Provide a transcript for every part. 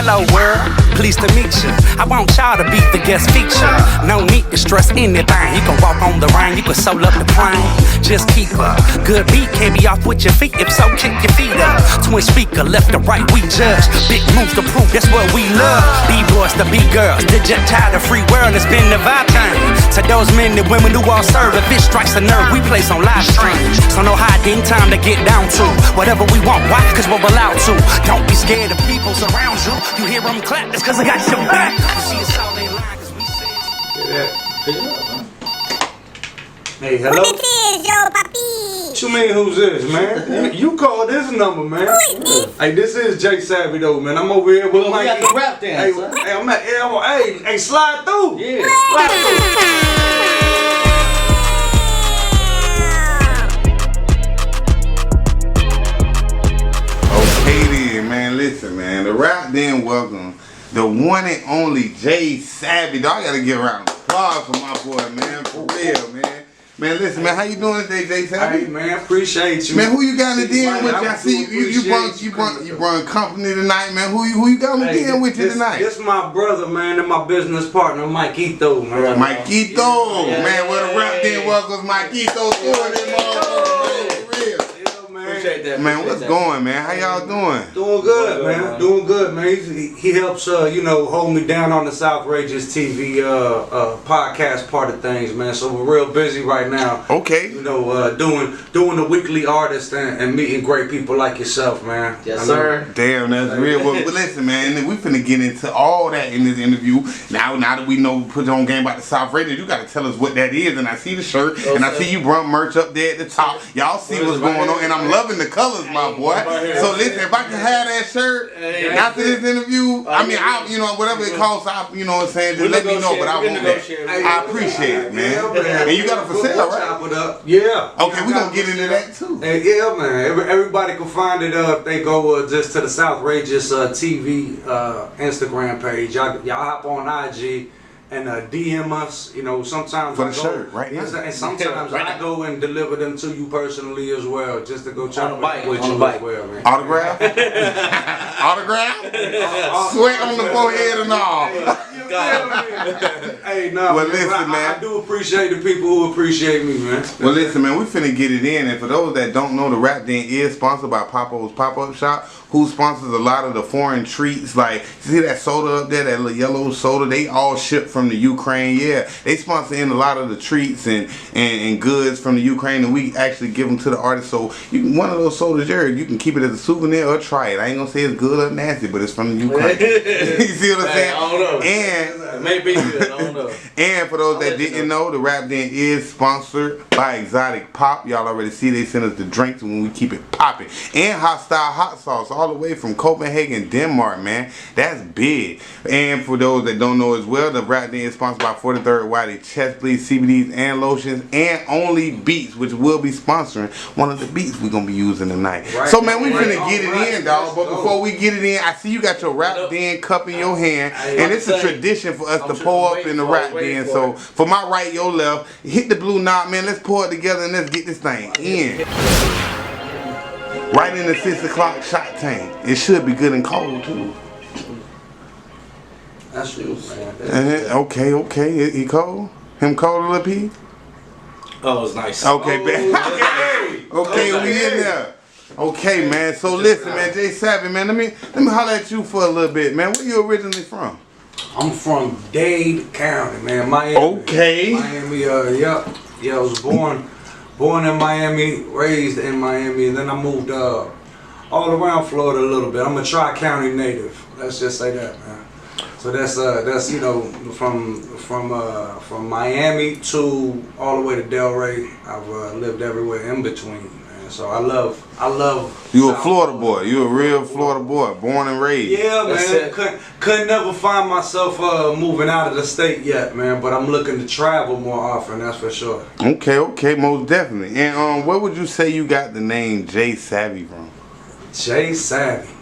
Hello world, pleased to meet you. I want y'all to be the guest feature. No need to stress anything. You can walk on the rain, you can soul up the plane. Just keep a good beat, can't be off with your feet. If so, kick your feet up. Twin speaker, left to right, we judge. Big moves to prove, that's what we love. B-boys to B-girls, the jet tied, the free world has been the vibe time. To those men and women who all serve, if it strikes a nerve, we place on live stream. So no hiding, time to get down to whatever we want, why? Cause we're allowed to. Don't be scared of people surround you. You hear them clap, that's cause I got your back. You see it's all they line cause we say. Hey, hello? Who this is, yo, papi? What you mean, who's this, man? You call this number, man. Who is this? Hey, this is Jay Savvy, though, man. I'm over here with Mike. We got the rap dance, hey, I'm at, hey, slide through. Yeah. Slide through. Okay then, man, listen, man. The RapDen welcome the one and only Jay Savvy. Dog, I gotta give a round of applause for my boy, man. For real, man. Man, listen, man, how you doing today, Jay Savvy? Hey, man, appreciate you. Man, who you got in the den with you? I see you brought company tonight, man. Who you got in the den with you tonight? This my brother, man, and my business partner, Mike Ito, man. Mike Ito, man, where the RapDen welcomes Mike Ito doing it, motherfucker, man. For real. Appreciate that. Man, what's going, man? How y'all doing? Doing good, man. Doing good, man. He helps, hold me down on the Southrageous TV podcast part of things, man. So we're real busy right now. Okay. Doing the weekly artist and meeting great people like yourself, man. Yes, sir. Damn, that's real. But listen, man, we finna get into all that in this interview. Now that we know put on game about the Southrageous, you gotta tell us what that is. And I see the shirt, and I see you brought merch up there at the top. Y'all see what's going on, and I'm loving the colors, my boy. So listen, if I can have that shirt after this interview, I mean, whatever it costs, you know what I'm saying, just let me know. But I want that. I appreciate it, man. And you got it for sale, right? Chop it up. Yeah. Okay, we gonna get into that too. Yeah, man. Everybody can find it. If they go just to the Southrageous TV Instagram page. Y'all hop on IG. And DM us, sometimes for the shirt, right? And sometimes I go and deliver them to you personally as well, just to go chop on the bike with you as well, man. Autograph? Autograph? Sweat on the forehead and all. Hey, no, well, listen, man. I do appreciate the people who appreciate me, man. Well, listen, man, we finna get it in. And for those that don't know, the RapDen is sponsored by Papo's Pop-Up Shop, who sponsors a lot of the foreign treats. Like, see that soda up there, that little yellow soda? They all ship from the Ukraine. Yeah, they sponsor in a lot of the treats and goods from the Ukraine, and we actually give them to the artists. So one of those sodas, you can keep it as a souvenir or try it. I ain't gonna say it's good or nasty, but it's from the Ukraine. You see what I'm saying? I don't know. And maybe good. I don't know. And for those that didn't know, the RapDen is sponsored by Exotic Pop. Y'all already see they send us the drinks when we keep it popping. And Hostile Hot Sauce all the way from Copenhagen, Denmark, man. That's big. And for those that don't know as well, the RapDen is sponsored by 43rd Wiley Chest Bleeds, CBDs, and lotions, and Only Beats, which will be sponsoring one of the beats we're going to be using tonight. Right. So, man, we finna get it in, dog. But before we get it in, I see you got your RapDen cup in your hand. And it's a tradition for us to pour up in the RapDen. So, for my right, your left, hit the blue knob, man. Let's pour it together and let's get this thing in. Right in the 6 o'clock shot tank. It should be good and cold, too. That's you, man. Okay. He cold? Him cold, Lil P? Oh, it's nice. Okay, man. Okay, we in there. Okay, man. So listen, man, Jay Savvy, man. Let me holler at you for a little bit, man. Where you originally from? I'm from Dade County, man. Miami. Okay. Miami. I was born in Miami, raised in Miami, and then I moved all around Florida a little bit. I'm a Tri-County native. Let's just say that, man. So that's from Miami to all the way to Delray. I've lived everywhere in between, man. So I love. You a Florida boy. You a real Florida boy, born and raised. Yeah, man. Couldn't never find myself moving out of the state yet, man. But I'm looking to travel more often. That's for sure. Okay, most definitely. And where would you say you got the name Jay Savvy from? Jay Savvy.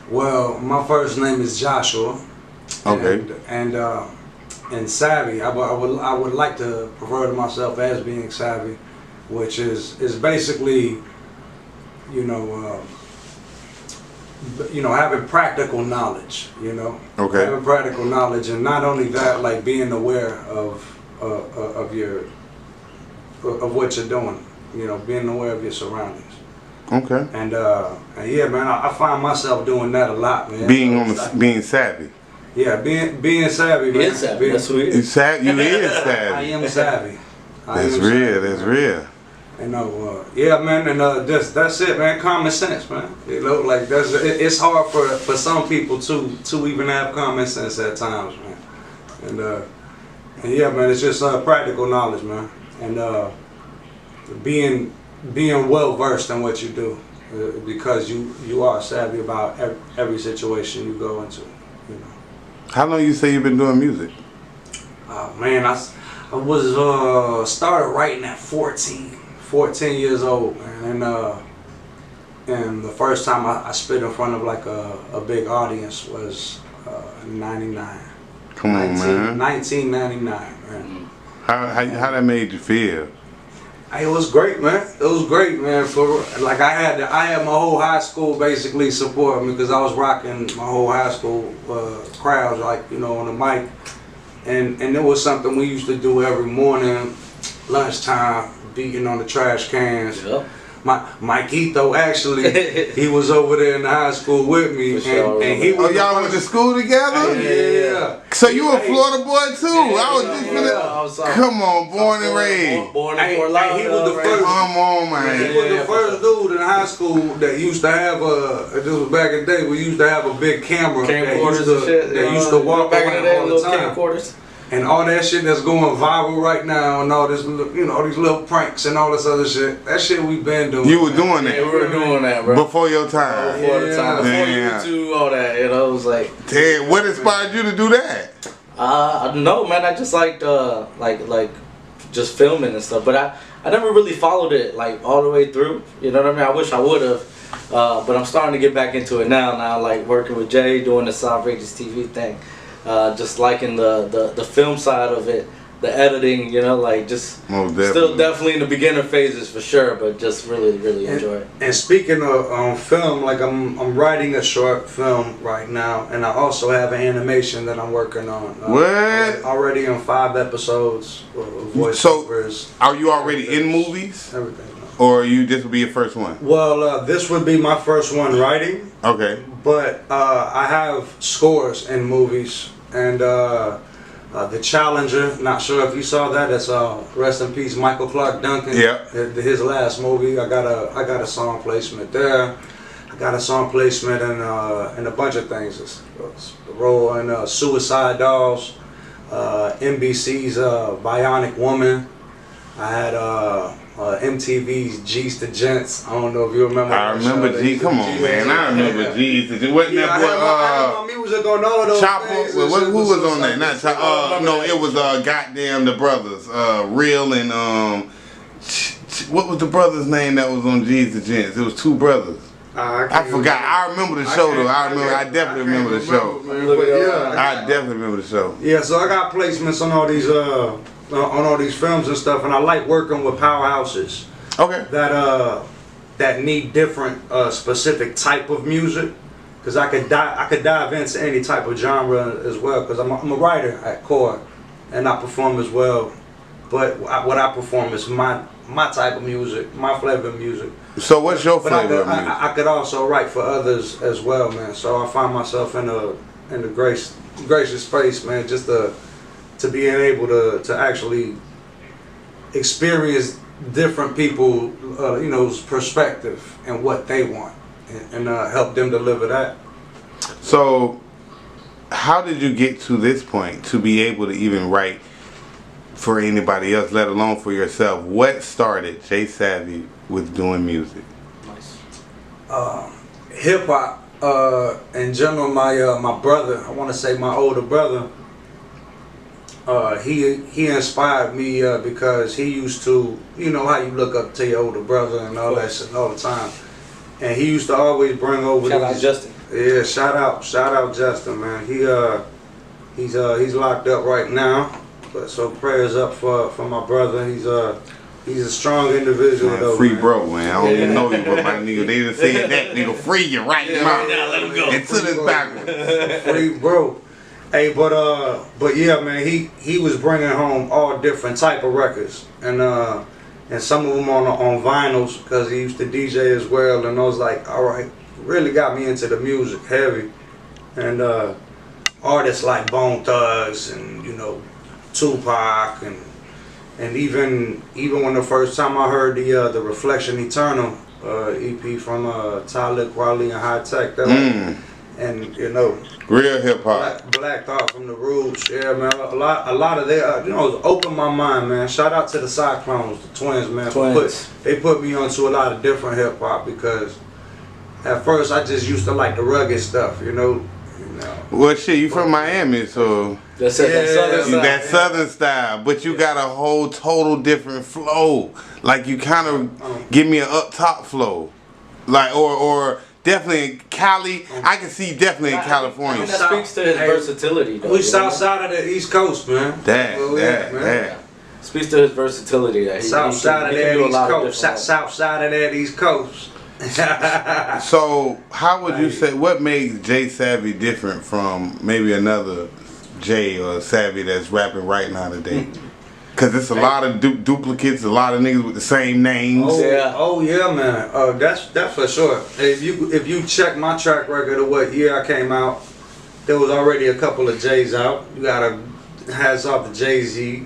Well, my first name is Joshua. Okay. And savvy, I would like to refer to myself as being savvy, which is basically, you know, having practical knowledge, you know. Okay. Having practical knowledge, and not only that, like being aware of what you're doing, you know, being aware of your surroundings. Okay. And yeah, man, I find myself doing that a lot, man. Being savvy. Yeah, being savvy, man. He is savvy. That's who he is. You is I savvy. am savvy. That's real. That's real. You know, yeah, man, and that's it, man. Common sense, man. You know, like it's hard for some people to even have common sense at times, man. And yeah, man, it's just practical knowledge, man, and being well versed in what you do, because you are savvy about every situation you go into. You know. How long you say you've been doing music? Man, I was started writing at 14 years old, man, and the first time I spit in front of like a big audience was 99. Come on, man. 1999, man. How that made you feel? It was great, man. It was great, man. For like I had my whole high school basically support me, because I was rocking my whole high school crowd, like, you know, on the mic, and it was something we used to do every morning, lunchtime, beating on the trash cans. Yep. Mike Etho, actually, he was over there in the high school with me, and he was. Oh, y'all went to school together? Yeah. So you a Florida boy too? I was just finna. Come on, born and raised. Born in Fort Lauderdale. He was the first. Come on, man. He was the first dude in high school that used to have this was back in the day. We used to have a big camera Camcorders and shit. that used to walk back in the day, all the little time. camcorders. And all that shit that's going viral right now, and all this, you know, all these little pranks and all this other shit. That shit we've been doing. You were doing that. Yeah, we were doing that, bro. Before your time. Before the time. Before Yeah. YouTube, all that. You know, it was like. Ted, what inspired you to do that? I don't know, man. I just liked like just filming and stuff, but I never really followed it like all the way through. You know what I mean? I wish I would have, but I'm starting to get back into it now. Now, like working with Jay, doing the Southrageous TV thing, just liking the film side of it, the editing. You know, like just still definitely in the beginner phases for sure, but just really enjoy it. And speaking of film, like I'm writing a short film right now, and I also have an animation that I'm working on. What? Already on 5 episodes of voiceovers. So, are you already in movies? Everything. Or this will be your first one? Well, this would be my first one writing. Okay. But I have scores in movies, and The Challenger, not sure if you saw that. That's rest in peace, Michael Clark Duncan. Yeah. His last movie. I got a song placement there. I got a song placement in a bunch of things. It's a role in Suicide Dolls, NBC's Bionic Woman. I had MTV's G's to Gents. I don't know if you remember. I remember G. Come on, man. I remember G's to Gents. Wasn't that boy? I had my music on all of those Chopper. things. Who was on that? Not Chopper. No, it was goddamn the brothers. Real and what was the brother's name that was on G's to Gents? It was 2 brothers. I forgot. I remember the show though. I definitely remember the show. I definitely remember the show. Yeah, so I got placements on all these films and stuff, and I like working with powerhouses. Okay. That need different specific type of music, because I could dive into any type of genre as well, because I'm a writer at core, and I perform as well. But what I perform is my type of music, my flavor of music. So what's your flavor of music? I could also write for others as well, man. So I find myself in a gracious space, man, just to being able to actually experience different people, perspective and what they want, and help them deliver that. So, how did you get to this point to be able to even write for anybody else, let alone for yourself? What started Jay Savvy with doing music? Nice. Hip hop, in general. My brother, I want to say my older brother, he inspired me because he used to, you know how you look up to your older brother and all that shit all the time, and he used to always bring over. Shout out Justin. Yeah, shout out Justin, man. He's locked up right now, but so prayers up for my brother. He's He's a strong individual, Man, though. free man. bro, man. I don't even know you, but my nigga, they just said that. Nigga, free you right now. let him go. Until it's backwards. Free bro. Hey, but yeah, man, he was bringing home all different type of records, and some of them on vinyls, because he used to DJ as well, and I was like, all right, really got me into the music heavy, and artists like Bone Thugs and Tupac and even when the first time I heard the Reflection Eternal EP from Talib Kweli and High Tech, and Real hip hop. Black Thought from the Roots, yeah, man. A lot of their opened my mind, man. Shout out to the Cyclones, the twins, man. They put me onto a lot of different hip hop, because at first I just used to like the rugged stuff, Well, shit, you from Miami, so That's that southern style, but you got a whole total different flow. Like you kind of give me an up top flow, like or definitely in Cali. I can see definitely in California. That speaks to his versatility, though. We south side of the East Coast, man. That. Speaks to his versatility. That South side of that East Coast. South side of that East Coast. So, how would you say, what makes Jay Savvy different from maybe another Jay or Savvy that's rapping right now today? Because it's a lot of duplicates, a lot of niggas with the same names. Oh yeah, man. That's for sure. If you check my track record of what year I came out, there was already a couple of J's out. You gotta hats off to Jay-Z,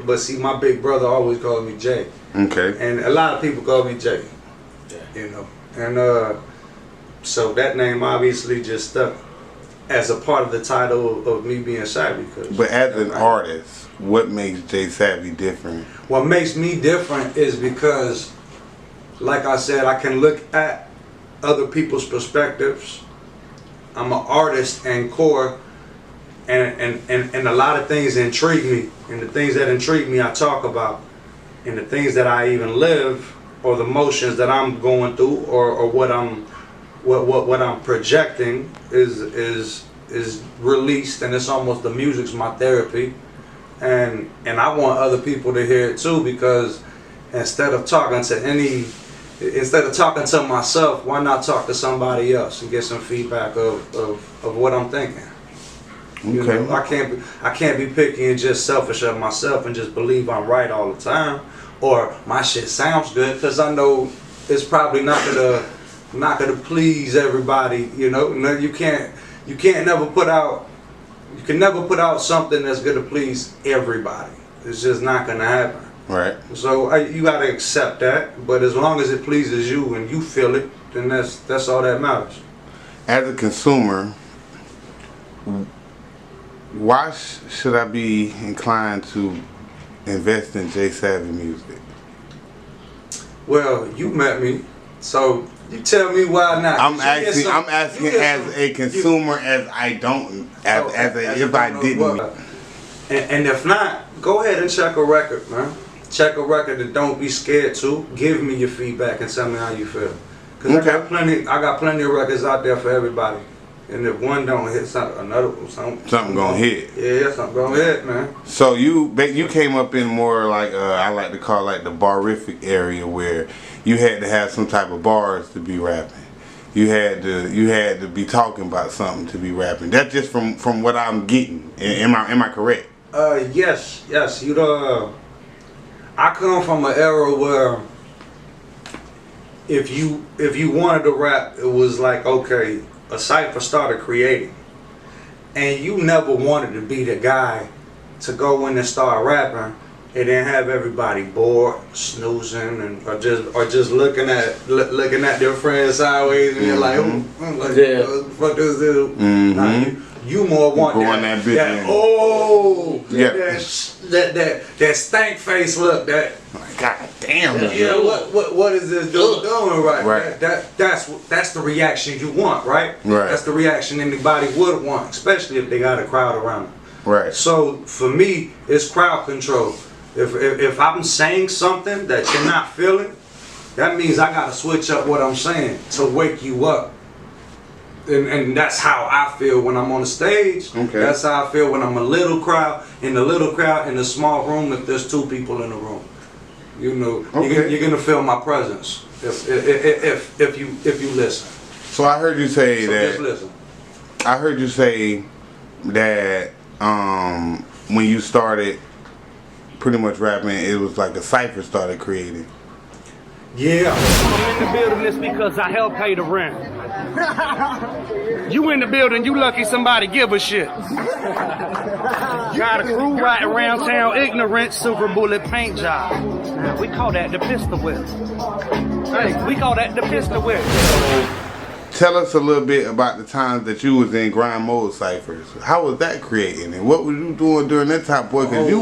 but see, my big brother always called me Jay. Okay. And a lot of people call me Jay. And so that name obviously just stuck as a part of the title of me being Savvy. But as an artist, what makes Jay Savvy different? What makes me different is because, like I said, I can look at other people's perspectives. I'm an artist and core, and a lot of things intrigue me, and the things that intrigue me I talk about, and the things that I even live, or the motions that I'm going through, or what I'm projecting is released, and it's almost, the music's my therapy, and I want other people to hear it too, because instead of talking to myself, why not talk to somebody else and get some feedback of what I'm thinking. Okay. I can't be picky and just selfish of myself and just believe I'm right all the time, or my shit sounds good, because I know it's probably not gonna please everybody. No, you can never put out something that's gonna please everybody. It's just not gonna happen. Right. So you gotta accept that. But as long as it pleases you and you feel it, then that's all that matters. As a consumer, why should I be inclined to invest in Jay Savvy music? Well, you met me, so you tell me why not. I'm asking as a consumer, as I don't, if I didn't. And if not, go ahead and check a record, man. Check a record and don't be scared to. Give me your feedback and tell me how you feel. Cause I got plenty of records out there for everybody. And if one don't hit, something gonna hit. Yeah, something gonna hit, man. So you came up in more like I like to call like the barific area, where you had to have some type of bars to be rapping. You had to be talking about something to be rapping. That's just from what I'm getting. Am I correct? Yes. I come from an era where if you wanted to rap, it was like, okay, a cipher started creating, and you never wanted to be the guy to go in and start rapping and then have everybody bored, snoozing, and or just looking at their friends sideways, and you're like, what the fuck is this? Nah, you more want that stank face look, that God damn. Yeah, what is this dude doing right? That's the reaction you want, right? Right. That's the reaction anybody would want, especially if they got a crowd around them. Right. So for me, it's crowd control. If I'm saying something that you're not feeling, that means I gotta switch up what I'm saying to wake you up. And that's how I feel when I'm on the stage. Okay. That's how I feel when I'm in the little crowd, in a small room, if there's two people in the room. You know, Okay. you're gonna feel my presence if you listen. So I heard you say So that. just listen. I heard you say that when you started pretty much rapping, it was like a cipher started creating. Yeah. I'm in the building this because I help pay the rent. You in the building, you lucky somebody give a shit. Got a crew riding around town, ignorant, silver bullet paint job. Now, we call that the pistol whip. Hey, we call that the pistol whip. Tell us a little bit about the times that you was in grind mode ciphers. How was that creating, and what were you doing during that time, boy? Cause you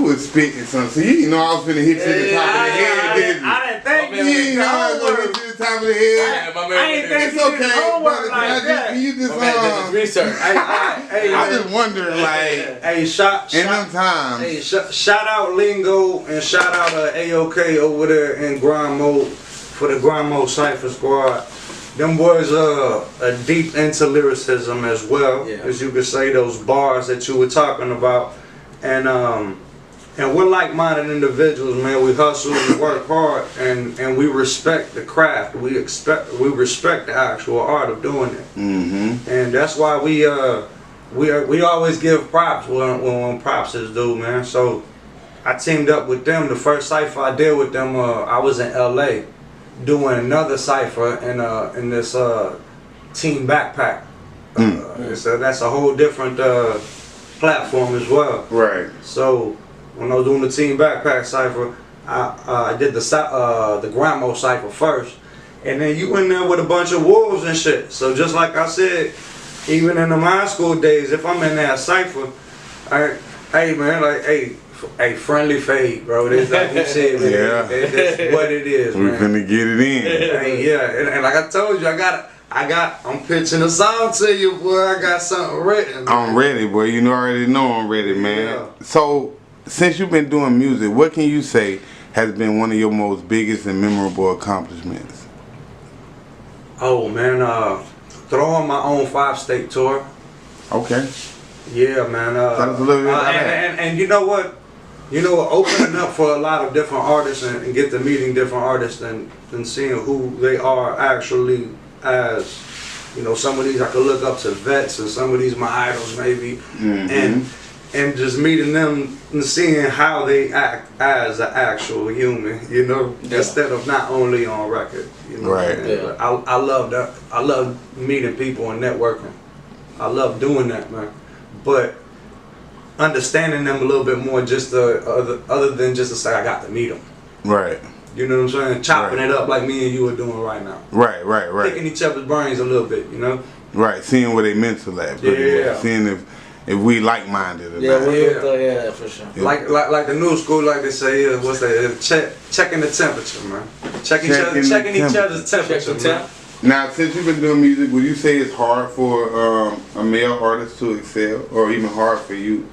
was spitting something. So you know I was finna hit you to the top of the head, didn't you? I didn't think You didn't know I was gonna hit you to the top of the head. I ain't think It's okay, brother. You just research. Hey, I just wondering, like, hey, in them times. Hey, shout out Lingo and shout out AOK over there in Grind Mode for the Grind Mode Cypher Squad. Them boys are deep into lyricism as well, as you could say, those bars that you were talking about. And we're like-minded individuals, man. We hustle, we work hard, and we respect the craft. We respect the actual art of doing it. Mm-hmm. And that's why we always give props when props is due, man. So I teamed up with them. The first cipher I did with them, I was in LA doing another cipher in this Team Backpack. So that's a whole different platform as well. Right. So when I was doing the Team Backpack cipher, I did the Grind Mode cipher first, and then you in there with a bunch of wolves and shit. So just like I said, even in the high school days, if I'm in that cipher, hey man, like hey, friendly fade, bro. That's like you said, man. Yeah. That's what it is, We man. finna get it in. Hey, yeah, and like I told you, I'm pitching a song to you, boy. I got something written. I'm ready, boy. You already know I'm ready, man. Yeah. So, since you've been doing music, what can you say has been one of your most biggest and memorable accomplishments? Oh man, throwing my own 5-state tour. Okay. Yeah, man. Tell us a little bit about that. And you know what? Opening up for a lot of different artists and get to meeting different artists and seeing who they are actually as, some of these I could look up to vets and some of these my idols maybe, and just meeting them and seeing how they act as an actual human, instead of not only on record. Right. Yeah. I love that. I love meeting people and networking. I love doing that, man. But understanding them a little bit more, just other than just to say I got to meet them. Right. You know what I'm saying? Chopping it up like me and you are doing right now. Right. Picking each other's brains a little bit, Right. Seeing where they mental at. Yeah. Seeing if we like-minded or not. Yeah, for sure. Yeah. Like the new school, like they say, what's that? Checking the temperature, man. Checking each other's temperature, man. Now, since you've been doing music, would you say it's hard for a male artist to excel, or even hard for you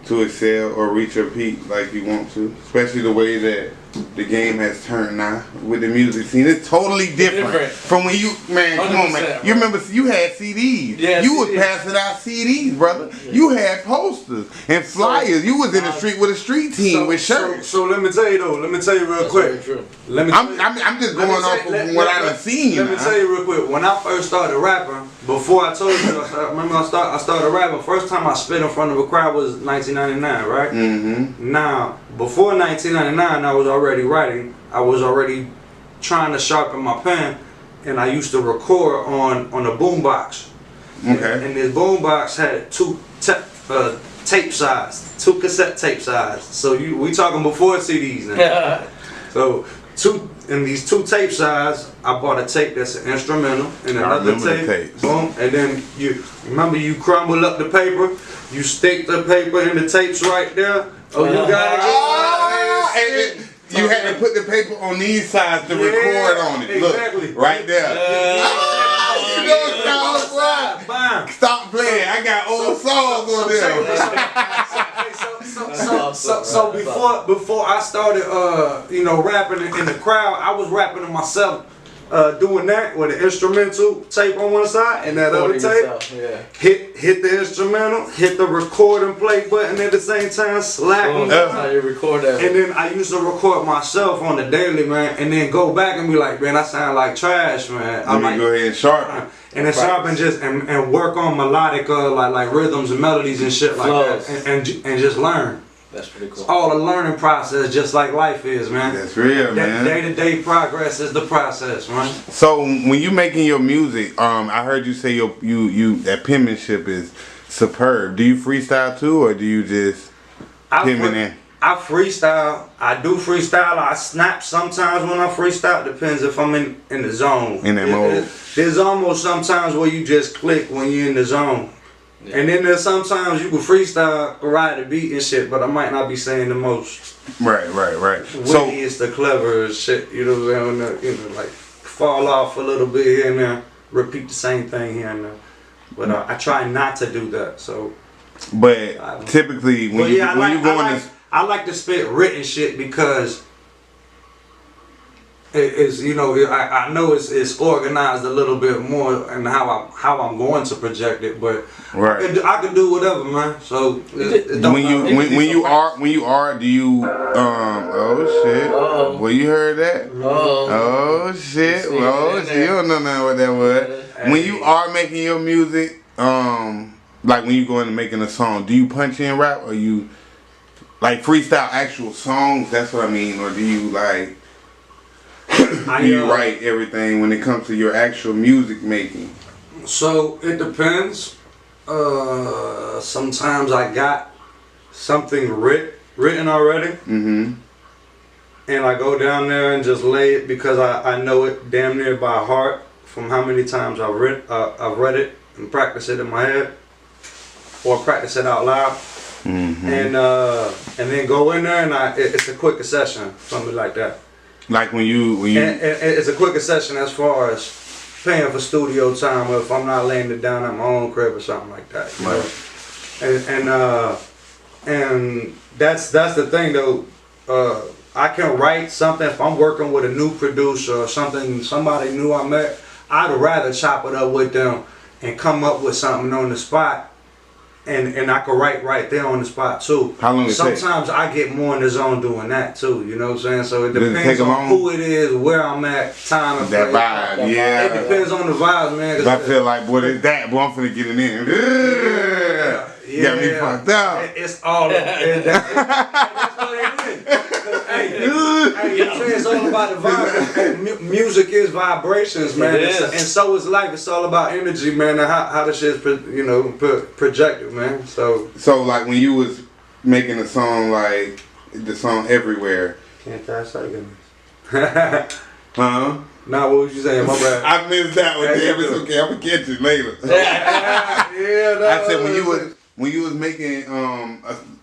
to excel or reach your peak like you want to? Especially the way that the game has turned now with the music scene. It's totally different from when you, man, come on, man. You remember you had CDs. Yeah, you was CDs. passing out CDs, brother. You had posters and flyers. You was in the street with a street team with shirts. So let me tell you though. Let me tell you real quick. I'm just going off of what I done seen. Let me tell you real quick. When I first started rapping, before I told you, I started rapping. First time I spit in front of a crowd was 1999, right? Mm-hmm. Now, before 1999, I was already writing. I was already trying to sharpen my pen, and I used to record on a boombox. Okay. And this boombox had two tape size, 2 cassette tape size. So we talking before CDs now. So these 2 tape size, I bought a tape that's an instrumental and another tape. Boom, and then you crumble up the paper, you stick the paper in the tapes right there. Oh, you got it. You had to put the paper on these sides to record on it. Exactly. Look, right there. You know what? Stop playing. I got old songs on there. So before I started, rapping in the crowd, I was rapping to myself doing that with an instrumental tape on one side and that other tape. Yeah. Hit the instrumental, hit the record and play button at the same time, slap. That's how you record that. And then I used to record myself on the daily, man, and then go back and be like, man, I sound like trash, man. Let me go ahead and sharpen. And then sharpen just and work on melodic like rhythms and melodies and shit like that, and just learn. That's pretty cool. It's all a learning process, just like life is, man. That's real, man. Day-to-day progress is the process, man. So when you making your music, I heard you say you that penmanship is superb. Do you freestyle too, or do you just penman in? I freestyle. I do freestyle. I snap sometimes when I freestyle. Depends if I'm in the zone. In that mode. There's almost sometimes where you just click when you're in the zone. Yeah. And then there's sometimes you can freestyle, ride the beat and shit, but I might not be saying the most. Right. So it's the cleverest shit, you know what I'm saying? Like fall off a little bit here and there, repeat the same thing here and there. But I try not to do that. So. But typically when you go I like to spit written shit because it's I know it's organized a little bit more and how I'm going to project it, but I can do whatever, man. So when you are do you oh shit well you heard that oh shit you don't know nothing what that was. When you are making your music like when you go into making a song, do you punch in rap or you like freestyle actual songs? That's what I mean. Or do you like do you write everything when it comes to your actual music making? So it depends. Sometimes I got something written already, and I go down there and just lay it because I know it damn near by heart from how many times I've read it and practice it in my head or practice it out loud. And then go in there and it's a quicker session, something like that. Like when you and it's a quicker session as far as paying for studio time, or if I'm not laying it down at my own crib or something like that. And that's the thing though. I can write something if I'm working with a new producer or somebody new I met. I'd rather chop it up with them and come up with something on the spot. And I could write right there on the spot too. How long Sometimes I get more in the zone doing that too. You know what I'm saying? So it depends on who it is, where I'm at, time and that vibe. Yeah. It depends on the vibes, man. I feel like what is that? Boy, I'm finna get it in. Yeah. Got me fucked up. It's all. That's what it is. It's all about the vibe. Music is vibrations, man. And so is life. It's all about energy, man, and how the shit's projected, man. So like when you was making a song like the song Everywhere. Can't I say Huh? Nah, what was you saying? My bad. I missed that one. Damn, it's okay. I'm gonna catch it later. I said when you was making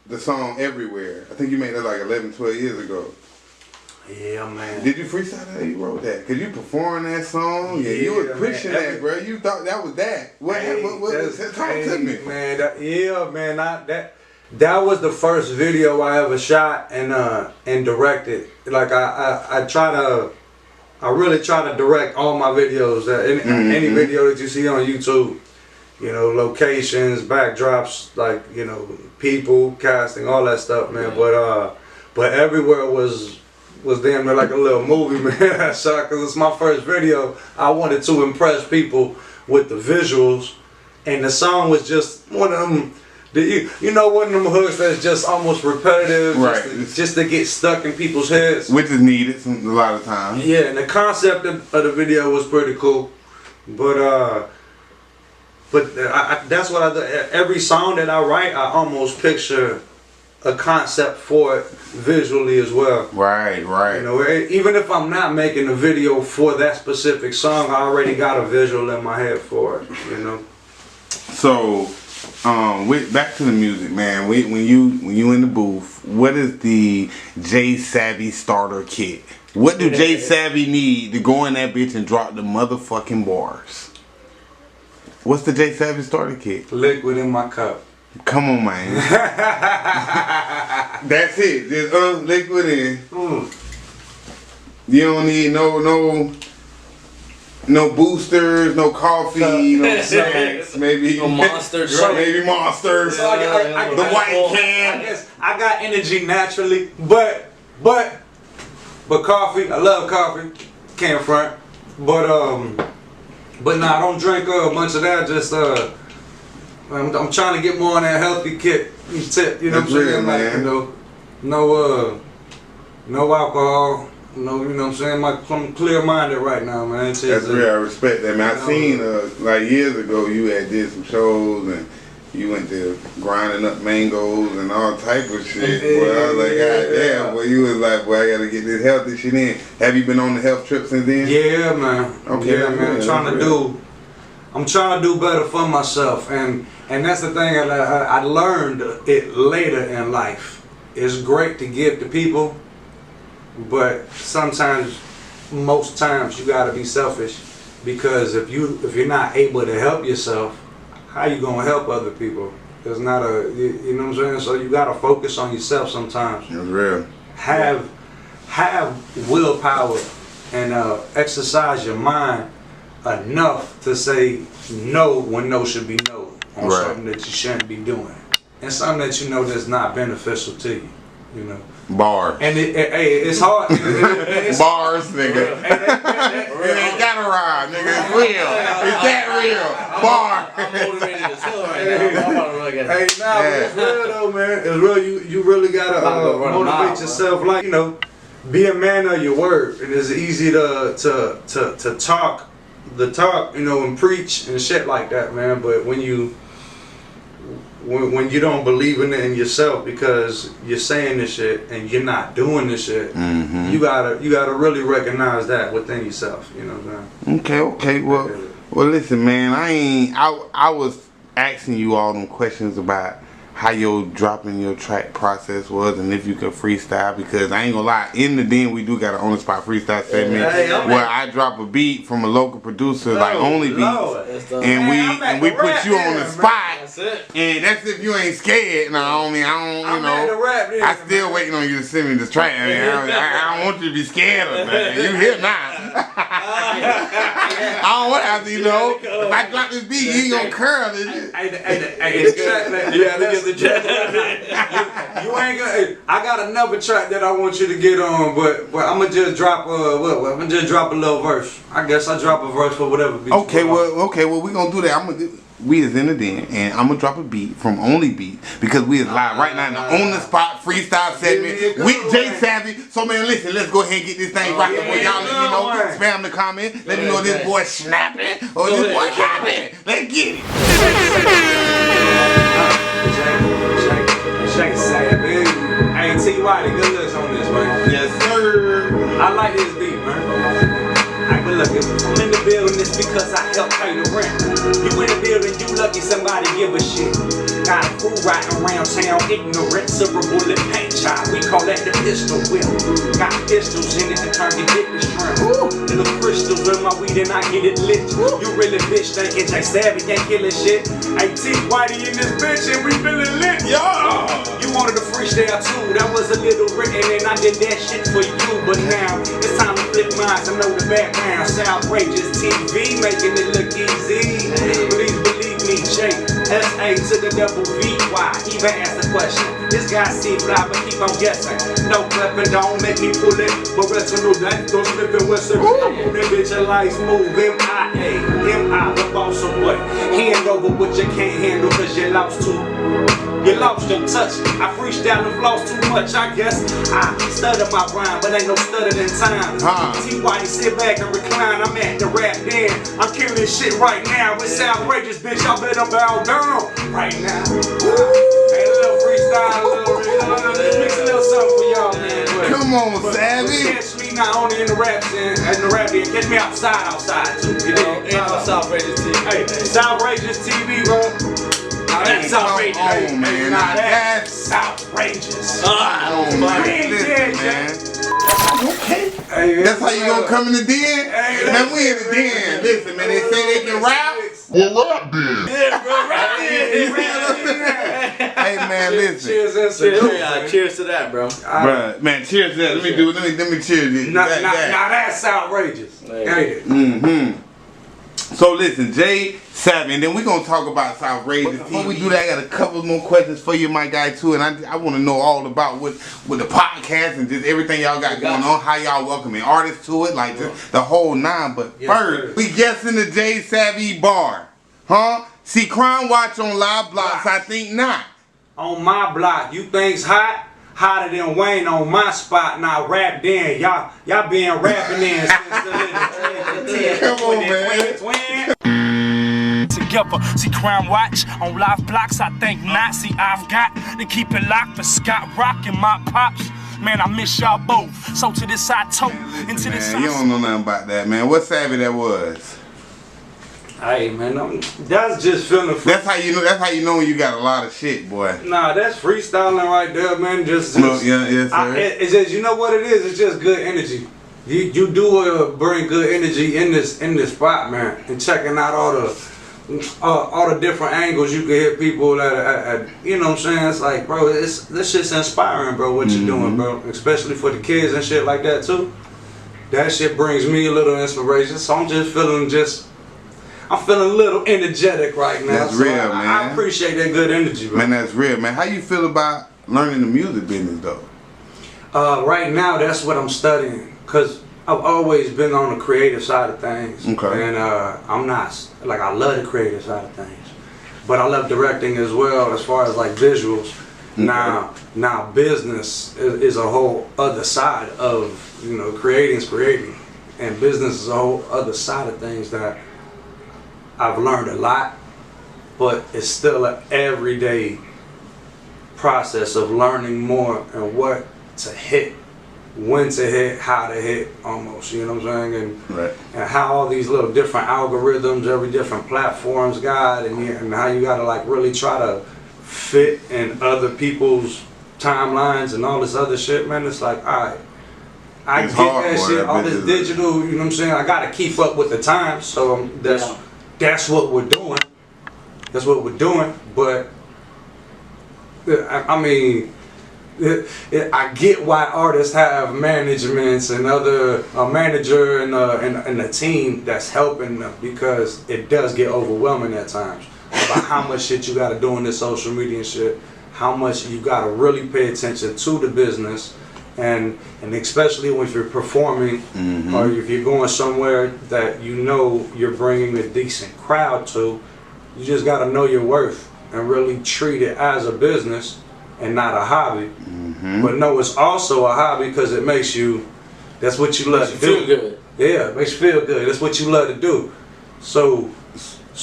the song Everywhere, I think you made that like 11, 12 years ago. Yeah, man. Did you freestyle that? You wrote that? Could you perform that song? Yeah, you was pushing that, bro. You thought that was that. What was that? Talk to me. Man, that was the first video I ever shot and directed. Like I really try to direct all my videos. Any video that you see on YouTube. You know, locations, backdrops, like, you know, people, casting, all that stuff, man. Yeah. But Everywhere was damn near like a little movie, man. I shot because it's my first video. I wanted to impress people with the visuals, and the song was just one of them. One of them hooks that's just almost repetitive, right? Just to get stuck in people's heads, which is needed a lot of times. Yeah, and the concept of the video was pretty cool, but that's what I do. Every song that I write, I almost picture a concept for it visually as well. Right. You know, even if I'm not making a video for that specific song, I already got a visual in my head for it. You know. So, back to the music, man. When you in the booth, what is the J Savvy starter kit? What do J Savvy need to go in that bitch and drop the motherfucking bars? What's the J Savvy starter kit? Liquid in my cup. Come on, man. That's it. Just liquid in. You don't need no No boosters, no coffee, no snacks, maybe no monster drink. Maybe monsters. So the white can. I guess I got energy naturally, but coffee. I love coffee. Can't front. But nah, I don't drink a bunch of that. Just I'm trying to get more on that healthy tip. You know what I'm saying? Like, you know, no alcohol. No, you know what I'm saying? I'm clear-minded right now, man. That's real. I respect that, man. I seen like years ago you had did some shows and you went to grinding up mangoes and all type of shit. Boy, I was like, God damn. Boy, you was like, boy, I gotta get this healthy shit in. Have you been on the health trip since then? Yeah, man. Okay, yeah, man. I'm trying to do better for myself, and that's the thing. I learned it later in life. It's great to give to people, but sometimes, most times, you gotta be selfish, because if you're not able to help yourself, how you gonna help other people? It's not you know what I'm saying? So you gotta focus on yourself sometimes. It's real. Have willpower and exercise your mind enough to say no when no should be no on something that you shouldn't be doing, and something that you know that's not beneficial to you. You know. Bars. And it's hard. Bars, nigga. It ain't gotta ride, nigga. It's real. It's that real. Bar. I'm motivated as hell right now. I'm about to look at it. It's real though, man. It's real. You really gotta motivate yourself. Like, you know, be a man of your word. And it's easy to talk the talk, you know, and preach and shit like that, man. But when you don't believe in it in yourself, because you're saying this shit and you're not doing this shit, you gotta really recognize that within yourself. You know what I'm saying? Okay. Well, listen, man. I was asking you all them questions about how your dropping your track process was, and if you could freestyle, because I ain't gonna lie, in the den we do got an on the spot freestyle segment where I drop a beat from a local producer, like Only Beats, and we put you on the spot. That's it. And that's if you ain't scared. No, I don't, you know. I still waiting on you to send me this track. I mean, I don't want you to be scared of me. You here now? I don't want to have to, you know. If I drop this beat, you ain't gonna curl this. You ain't gonna. I got another track that I want you to get on, but I'm gonna just drop I'm gonna just drop a little verse. I guess I drop a verse for whatever beat. Okay, well we gonna do that. We is in the den, and I'm gonna drop a beat from Only Beat, because we is live right now in the on the spot freestyle segment with Jay Savvy. So man, listen, let's go ahead and get this thing rocking. Y'all let me know, spam the comment, let me know this boy snapping or this boy hopping. Let's get it. Shake Savvy. Hey, T.Y. the good looks on this, man. Yes, sir. I like this beat, man. But look, if I'm in the building, it's because I help pay the rent. You in the building, you lucky somebody give a shit. Got a crew riding around town, ignorant, silver bullet paint job. We call that the pistol whip. Got pistols in it to turn your dick to shrimp. Little crystals in my weed and I get it lit. You really bitch thinking Jay Savvy ain't killing shit. Ain't T Whitey in this bitch and we feeling lit. Yo! You wanted a freestyle too, that was a little written and I did that shit for you. But now, it's time to flip minds, I know the background. Southrageous TV, making it look easy. Please believe me, J, S-A to the double V-Y. Even ask the question. This guy see fly, but keep on guessing. No weapon, don't make me pull it. But retro that don't slip and whistle. That bitch a life move. M-I-A, the boss of what? Hand over what you can't handle, cause you lost to. You lost your touch. I freestyle and floss too much, I guess. I stutter my rhyme, but ain't no stutter in time. T.Y. sit back and recline. I'm at the RapDen. I'm killing shit right now. It's outrageous, bitch. I better bow down right now. Hey, a little freestyle, let's mix a little something for y'all, man. Come on, Savvy. Catch me not only in the RapDen, catch me outside too. You know, Southrageous TV. Hey, Southrageous TV, bro. That's outrageous. Man. That's outrageous. Man. Okay. That's how you gonna come in the den? Man, we in the den. Listen, man, they say they can rap. Well, RapDen. Yeah, bro, RapDen. Hey, man, listen. Cheers to that, bro. Bruh, man, cheers to that. Let me cheers this. Now that's outrageous. Ain't it? So listen, Jay Savvy, and then we're gonna talk about Southrageous. Before we do that, I got a couple more questions for you, my guy, too. And I want to know all about what the podcast and just everything y'all got going on. How y'all welcoming artists to it, like just the whole nine. But first, we guessing the Jay Savvy bar, huh? See Crime Watch on live blocks. I think not. On my block, you think's hot? Hotter than Wayne on my spot. Now RapDen, y'all been rapping in since the Come on, man. Together, see Crime Watch on live blocks. I think not. See, I've got to keep it locked for Scott Rock and my pops. Man, I miss y'all both. So to this side, toe, and to this side. You don't know nothing about that, man. What Savvy that was? Hey man, that's just feeling free. That's how you know. That's how you know when you got a lot of shit, boy. Nah, that's freestyling right there, man. Just Look, yes, sir. It's just, you know what it is. It's just good energy. You do bring good energy in this spot, man. And checking out all the different angles you can hit people at you know what I'm saying. It's like, bro, this shit's inspiring, bro. What you're doing, bro, especially for the kids and shit like that too. That shit brings me a little inspiration. So I'm just feeling I'm feeling a little energetic right now. That's real, man. I appreciate that good energy, bro. Man, that's real, man. How you feel about learning the music business, though? Right now, that's what I'm studying. Because I've always been on the creative side of things. Okay. And I'm not, like, I love the creative side of things. But I love directing as well, as far as, like, visuals. Okay. Now business is a whole other side of, you know, creating's creating. And business is a whole other side of things that I've learned a lot, but it's still an everyday process of learning more and what to hit, when to hit, how to hit, almost, you know what I'm saying? And how all these little different algorithms, every different platforms got, and how you gotta like really try to fit in other people's timelines and all this other shit, man. It's like, all right, I get that shit, all this digital, you know what I'm saying? I gotta keep up with the times, so that's what we're doing. That's what we're doing. But I mean, I get why artists have managements and other manager and a team that's helping them, because it does get overwhelming at times about how much shit you got to do in this social media and shit. How much you got to really pay attention to the business. And especially when you're performing, or if you're going somewhere that you know you're bringing a decent crowd to, you just got to know your worth and really treat it as a business and not a hobby. But no, it's also a hobby because it makes you, that's what you love to do. Feel good. Yeah, it makes you feel good. That's what you love to do. So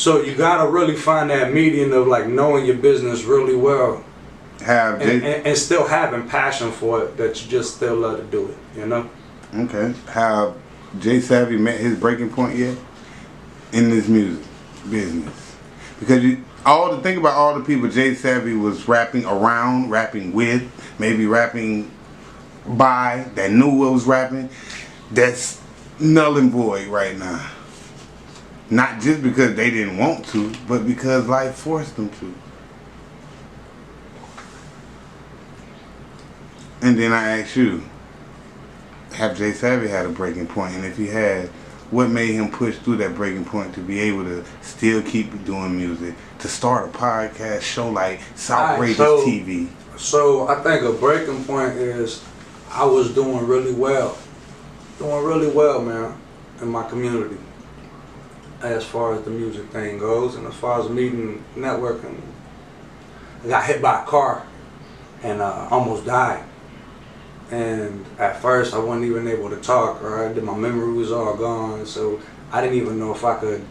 you got to really find that median of like knowing your business really well. And still having passion for it, that you just still love to do it, you know? Okay. Have Jay Savvy met his breaking point yet in this music business? Because think about all the people Jay Savvy was rapping around, rapping with, maybe rapping by, that knew what was rapping, that's null and void right now. Not just because they didn't want to, but because life forced them to. And then I ask you, have Jay Savvy had a breaking point? And if he had, what made him push through that breaking point to be able to still keep doing music, to start a podcast show like Southrageous TV? So I think a breaking point is I was doing really well, man, in my community as far as the music thing goes, and as far as meeting, networking. I got hit by a car and almost died. And at first I wasn't even able to talk, or my memory was all gone, so I didn't even know if I could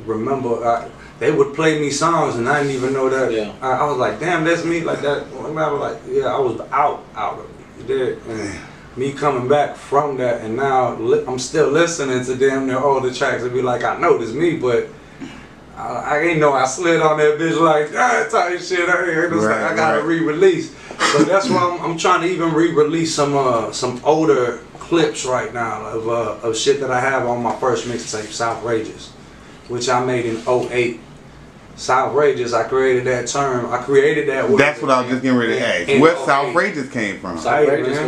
remember. They would play me songs and I didn't even know that. Yeah. I was like, damn, that's me, like that. I was like, yeah, I was out of it. You did. And me coming back from that, and now I'm still listening to damn near all the tracks and be like, I know this me, but I ain't know I slid on that bitch like type shit. I gotta re-release. So that's why I'm trying to even re-release some older clips right now of shit that I have on my first mixtape, Southrageous, which I made in 2008. Southrageous, I created that term. I created that word. That's what I was just getting ready to ask. Where Southrageous came from? Southrageous,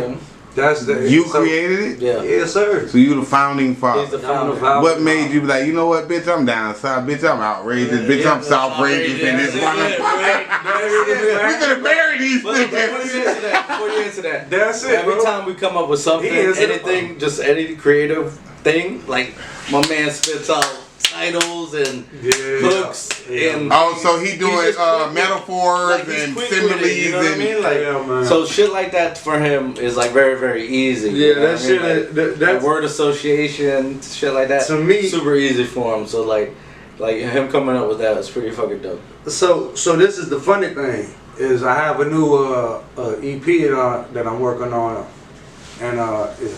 That's the You created it? Yeah. Yes, sir. So you the founding father. He's the founder. What made you be like, you know what, bitch, I'm down south, bitch, I'm outrageous, bitch, I'm Southrageous in this motherfucker. We gonna bury these But bitches. before you answer that, That's it, every bro. time we come up with something, He is anything, just any creative thing, like my man spits out titles and hooks and Oh, so he doing he's just quick with- metaphors like, he's and quick with it, similes you know what I and mean? Like, Yeah, man. so shit like that for him is like very, very easy. Yeah, you know that what I shit. mean? Like, That, like that's word association, shit like that. To me- super easy for him. So like him coming up with that is pretty fucking dope. so. This is the funny thing is I have a new EP that I'm working on, and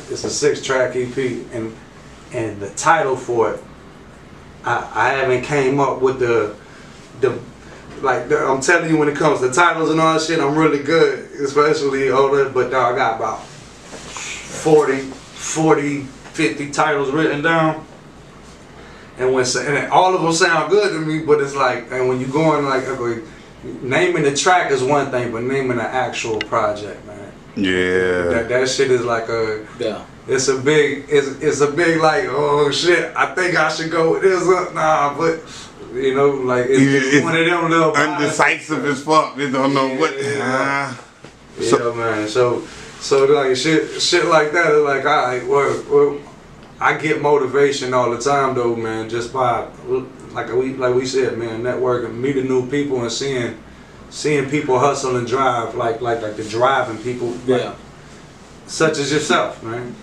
it's a 6-track EP, and the title for it. I haven't came up with the I'm telling you, when it comes to titles and all that shit, I'm really good, especially older, but I got about 40, 50 titles written down. And and all of them sound good to me, but it's like, and when you go in like, okay, naming the track is one thing, but naming the actual project, man. yeah. That shit is like Yeah. it's a big like, oh shit, I think I should go with this. Nah, but you know, like it's one of them little undecisive as fuck. They don't know what. Yeah, man. So like shit like that is like, alright, well, I get motivation all the time though, man, just by like we said, man, networking, meeting new people and seeing people hustle and drive, like the driving people, Yeah. such as yourself, man.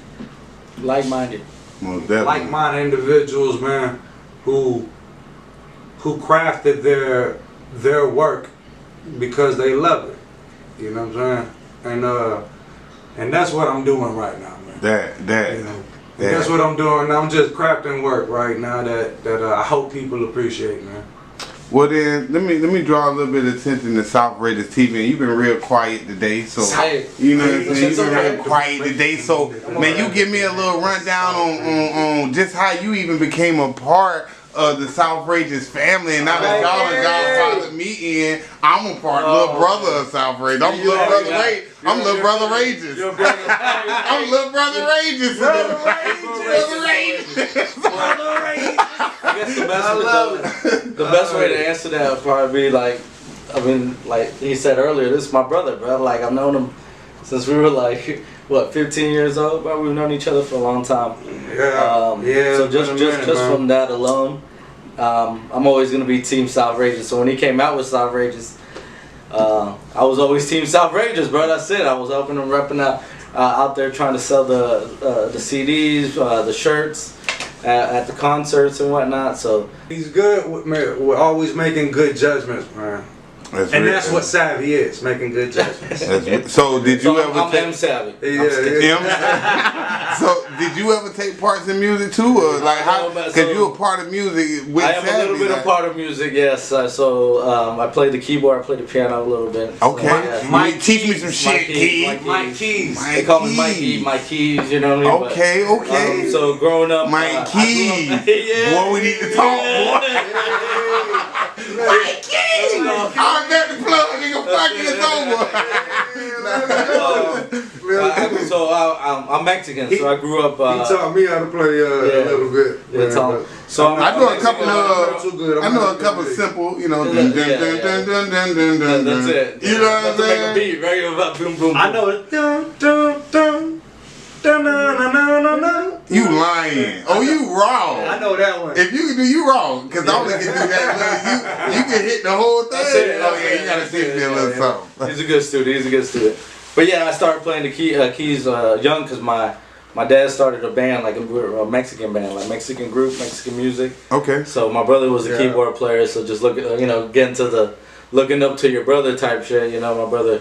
Like-minded. Most definitely. Like-minded individuals, man, who crafted their work because they love it. You know what I'm saying? And that's what I'm doing right now, man. That. You know, that's what I'm doing. I'm just crafting work right now that I hope people appreciate, man. Well then, let me draw a little bit of attention to Southrageous TV. And you've been real quiet today, so you know what I'm saying. You've been real quiet today, so man, you give me a little rundown on just how you even became a part of the Southrageous family, and now that y'all done godfather me in, I'm a part, little brother of Southrageous. I'm little brother Ray. I'm little brother Rages. I'm little brother Rages. Brother Rages. I guess the best way to answer that would probably be like, I mean, like he said earlier, this is my brother, bro. Like I've known him since we were like, what, 15 years old, bro. We've known each other for a long time. Yeah. So just from that alone, I'm always gonna be Team Southrageous. So when he came out with Southrageous, I was always Team Southrageous, bro. That's it. I was helping him repping out there trying to sell the CDs, the shirts at the concerts and whatnot. So He's good with, man. We're always making good judgments, man. That's what savvy is, making good judgments. So did you ever I'm take M savvy. So did you ever take parts in music too, or like how? Because you were part of music with I am Savvy, a little bit like, of part of music, yes. I play the keyboard, I play the piano a little bit. Okay, So, Mike teach me some shit, kid. Mike Keys. They call me Mikey, my keys, you know what I mean? Okay. So growing up, Mike Keys. Boy, we need to talk, boy. Mike Keys. I'm at the plug, nigga. Fucking it's over. I'm Mexican, so I grew up. He taught me how to play a little bit. So I know a couple I know a couple simple, you know, dun dun dun dun dun dun dun dun. That's it. You know what I'm saying? Make a beat, right? About boom, boom, boom. I know it. Dun, dun, dun, dun, dun, dun, dun, dun, dun. You lying. Oh, you wrong. I know that one. If you can do, you wrong. Because I only can do that. You can hit the whole thing. That's it. Oh, yeah, you got to teach me a little something. He's a good student. But yeah, I started playing the keys young because my dad started a band, like a Mexican band, like Mexican group, Mexican music. Okay. So my brother was a keyboard player, so just getting to the looking up to your brother type shit. You know, my brother,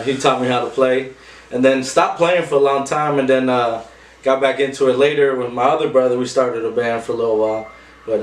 he taught me how to play, and then stopped playing for a long time, and then got back into it later with my other brother. We started a band for a little while. But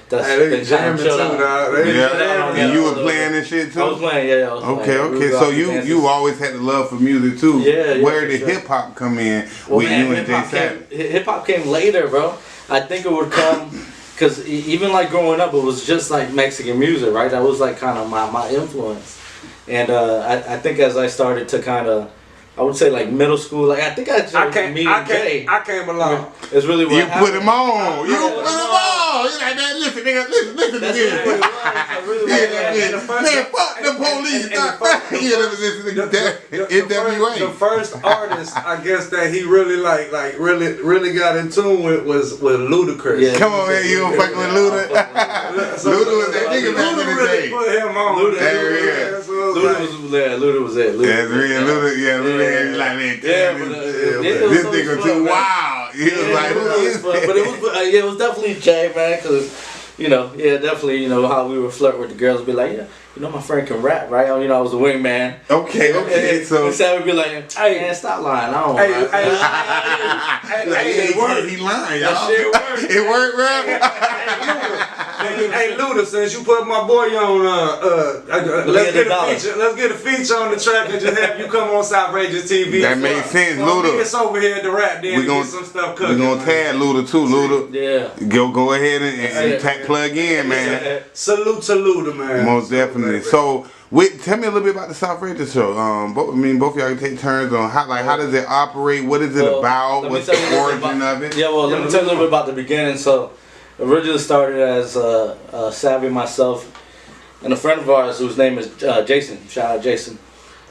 that's been jamming too, and you were playing and shit too? I was playing, yeah. Okay. So you always had the love for music too. Yeah. Where did hip hop come in with you and Jay Savage? Hip hop came later, bro. I think it would come because even like growing up, it was just like Mexican music, right? That was like kind of my influence. And I think as I started to kind of I would say like middle school. Like I think I Jay. I came along. It's really what You happened. put him on. You put him on. You like that? Listen, nigga. Listen to That's this. really what it was. I really Man, fuck the police. NWA. The first artist, I guess, that he really really got in tune with was Ludacris. Yeah. Come on, man. You don't fucking with Luda. Luda was that nigga back in the really day. put him on. Luda was it. That's real. Luda, yeah, Luda. Like, man, this nigga too wild. He was like, who is fun. But it was definitely Jay, man, because definitely, how we would flirt with the girls, be like, my friend can rap, right? I was a wingman. Okay. So Sam would be like, hey, man, stop lying. I don't rap. Hey, he lying, y'all. That shit worked. It worked, bro. Hey, Luda, since you put my boy on, let's get a feature on the track and just have you come on Southrageous TV. That made sense, Luda. It's over here at the RapDen to get some stuff cooking. We're going to tag Luda, too, Luda. Yeah. Go ahead and plug in, man. Salute to Luda, man. Most definitely. So, tell me a little bit about the Southrageous show. Both of y'all can take turns on how does it operate? What is it about? What's the origin of it? Yeah, well, let me tell you a little bit about the beginning. So, originally started as Savvy, myself, and a friend of ours whose name is Jason. Shout out Jason.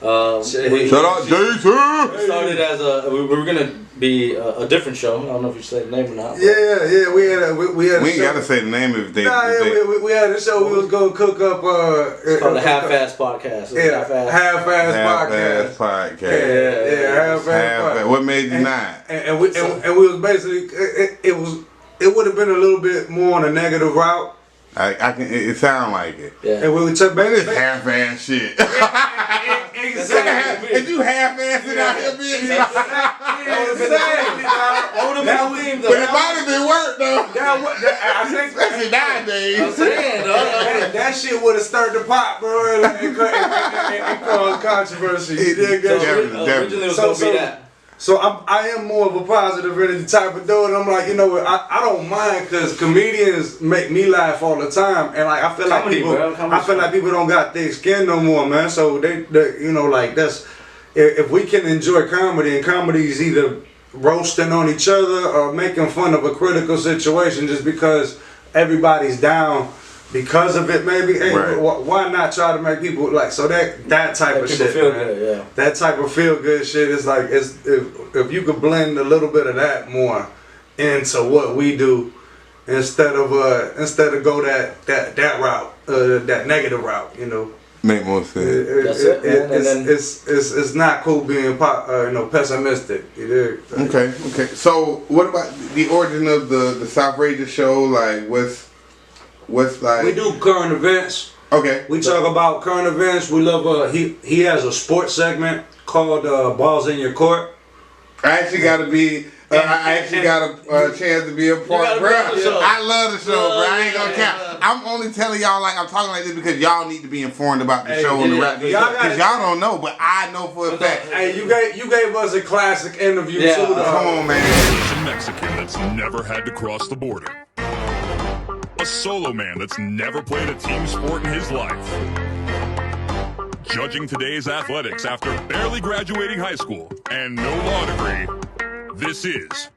Shout out Jason. We started as we were gonna be a different show. I don't know if you say the name or not. Yeah. We had. We ain't gotta say the name if they. We had a show. We was gonna cook up. It's called the Half-Ass Podcast. Half-Ass Podcast. Yeah, Half-Ass. What made you not? And we was basically it would have been a little bit more on a negative route. I can. It sound like it. Yeah. And we would take this half-ass shit. Exactly. And you half-ass it out here, bitch. That would have been the theme, though. But it might have been work, though. I think Especially nowadays. I'm saying, that shit would have stirred the pot, bro, and caused controversy. Originally it was gonna be that. So I am more of a positive energy type of dude, and I'm like, I don't mind because comedians make me laugh all the time, and like I feel like people don't got thick skin no more, man. So they that's if we can enjoy comedy, and comedy is either roasting on each other or making fun of a critical situation just because everybody's down because of it, maybe. Hey, why not try to make people like that type of shit, feel man. Good, yeah. That type of feel good shit is like if you could blend a little bit of that more into what we do instead of go that route, that negative route, Make more sense. That's it, man. It's not cool being pessimistic. Okay. So what about the origin of the Southrageous show? Like what's like? We do current events. Okay. We talk about current events. We love. He has a sports segment called "Balls in Your Court." I actually got a chance to be a part, bro. I love the show, bro. I ain't gonna count. I'm only telling y'all like I'm talking like this because y'all need to be informed about the show on the rap because y'all don't know, but I know for a fact. Hey, you gave us a classic interview too. Come on, man. It's a Mexican that's never had to cross the border. A solo man that's never played a team sport in his life. Judging today's athletics after barely graduating high school and no law degree, this is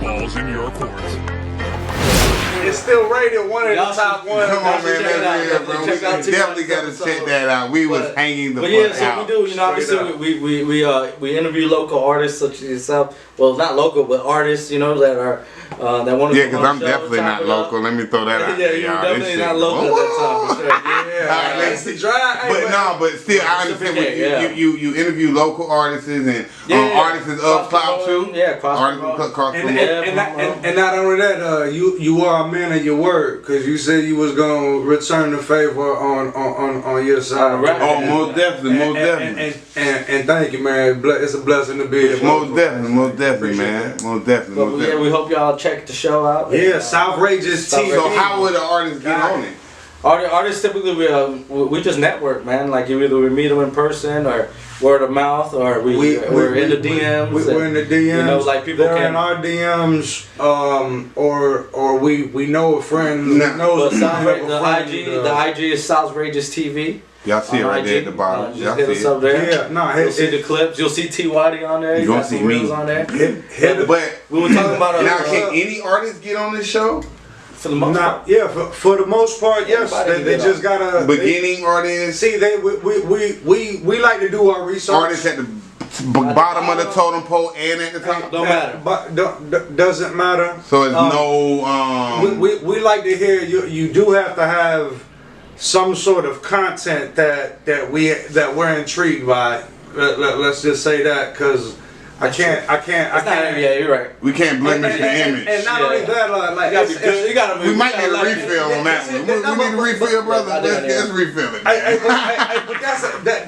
Balls in Your Court. It's still rated one of the top ones. Come on, man. Definitely got to check that out. We was hanging the fuck out. We do. Obviously, we interview local artists such as yourself. Well, not local, but artists, that are that want to. Yeah, because I'm definitely not local. Let me throw that out. Yeah, you're definitely not local at that time for sure. But still, I understand. You interview local artists and artists of clout too. Yeah, and not only that, you are a man of your word because you said you was gonna return the favor on your side. Oh, most definitely. And thank you, man. It's a blessing to be here. Most definitely, man. Most definitely. Yeah, we hope y'all check the show out. Yeah, Southrageous TV. So how would the artists get on it? Artists typically we just network, man. Like either we meet them in person or word of mouth, or we're in the DMs. We're in the DMs. Like people in our DMs, or we know a friend. The IG is Southrageous TV. Y'all see it right there at the bottom. Just Y'all hit see us it. up there. Yeah, no, You'll see the clips. You'll see T. Whitey on there. You gonna see me on there. But We were talking about now, can any artist get on this show? for the most part. Yeah, for the most part, yes. Everybody They can just get gotta Beginning artists, see. We like to do our research. artists at the bottom of the totem pole and at the top. Don't matter. But doesn't matter. So it's no We like to hear you. You do have to have some sort of content that we're intrigued by. Let's just say that, because I can't. Yeah, you're right. we can't blemish the image. And not only that, like You gotta be good. You gotta We might need a refill on that one. We need a refill, brother. Let's refill it. But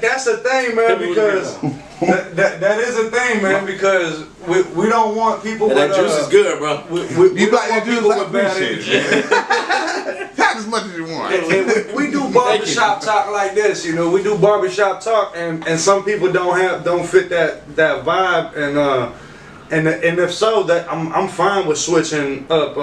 that's a thing, man, because that is a thing, man, because we don't want people. And that juice is good, bro. You like that juice? I bad appreciate it. Not as much as you want. And we do barbershop talk like this, you know. We do barbershop talk, and some people don't fit that vibe, and if so, that I'm fine with switching up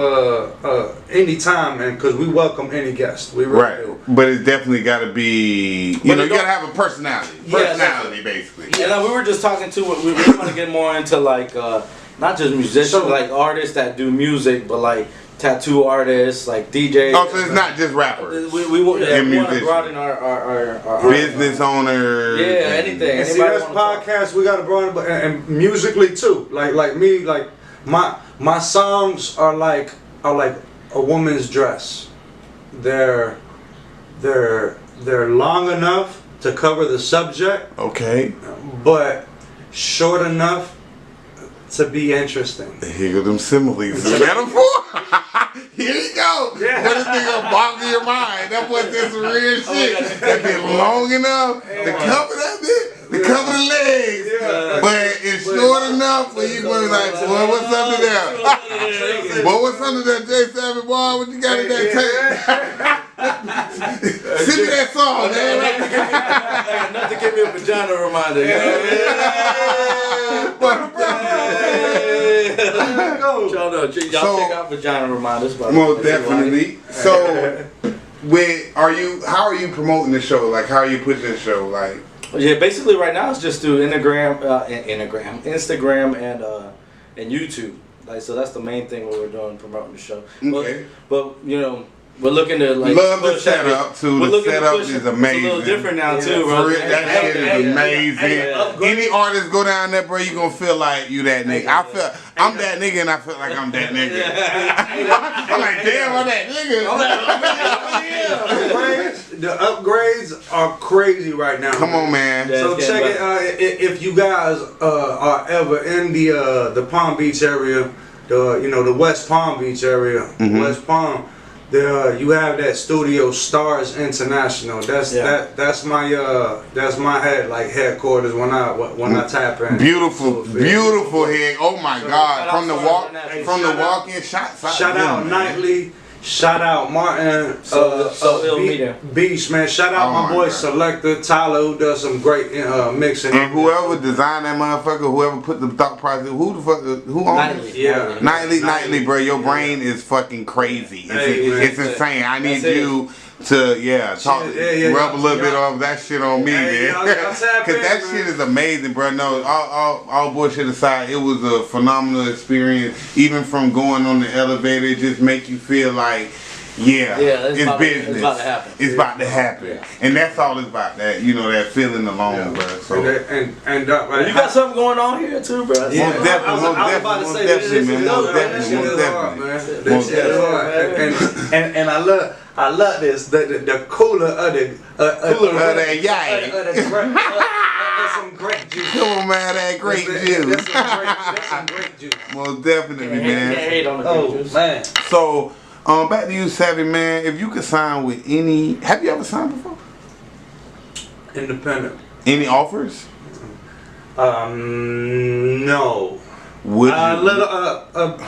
any time, and because we welcome any guest, we really Right, do. but it's definitely got to be. You know, you got to have a personality. Personality, basically. Yeah, like we were just talking to. We want to get more into like not just musicians, So- like artists that do music, but like tattoo artists, like DJs. Oh, so it's not just rappers. We want to musicians. broaden our Business owners. Yeah, anything. And see, that's podcasts we gotta broaden, but and musically too. Like me, like my songs are like a woman's dress. They're long enough to cover the subject, Okay. but short enough to be interesting. Here go them similes. The metaphor. Here you go. Yeah. What this nigga boggle your mind? That was just some real shit. That been long enough to cover that bit, to cover the legs. Yeah. But it's short enough where you gonna be like, boy, what's under there? Boy, what's under that J7 boy? What you got in that tape? Send me that song, man. Not to give me a vagina reminder. You know? Y'all check out vagina reminders. Most definitely. So, how are you promoting the show? Like, how are you pushing the show? Like, yeah, basically right now it's just through Instagram, and YouTube. Like, so that's the main thing what we're doing, promoting the show. Okay. But you know, we're looking to like love the push setup too. The setup is amazing. It's a little different now Yeah, too, bro. for real, that shit is amazing. upgrade. Any artist go down there, bro, you gonna feel like you that nigga. I'm that nigga, and I feel like I'm that nigga. I'm like, damn, I'm that nigga. The upgrades are crazy right now. Come on, man. Yeah. So it's check getting it. If you guys are ever in the Palm Beach area, the West Palm Beach area, West Palm, you have that studio Stars International. That's my headquarters when I tap in. Beautiful head. Oh my God! From the walk-in Shout out Knightley. Shout out Martin, Beast, man. Shout out my boy Selector Tyler, who does some great mixing. And whoever designed that motherfucker, whoever put the thought process, who owns it? Yeah. Nightly, bro. Your brain is fucking crazy. It's insane. I need you to rub a little bit of that shit on me, man. Cause that shit is amazing, bro. No, all bullshit aside, it was a phenomenal experience. Even from going on the elevator, it just make you feel like, it's business. It's about to happen. It's about to happen, and that's all it's about. That that feeling alone, bro. So and you got something going on here too, bro. most definitely, man. And I love this. The cooler of that yay. Some grape juice. Come on, man, that grape juice. That's some grape juice. Most definitely, man. Can't hate on the grape juice. Man. So, back to you, Savvy, man. If you could sign with any, have you ever signed before? Independent. Any offers? No. Would you? Little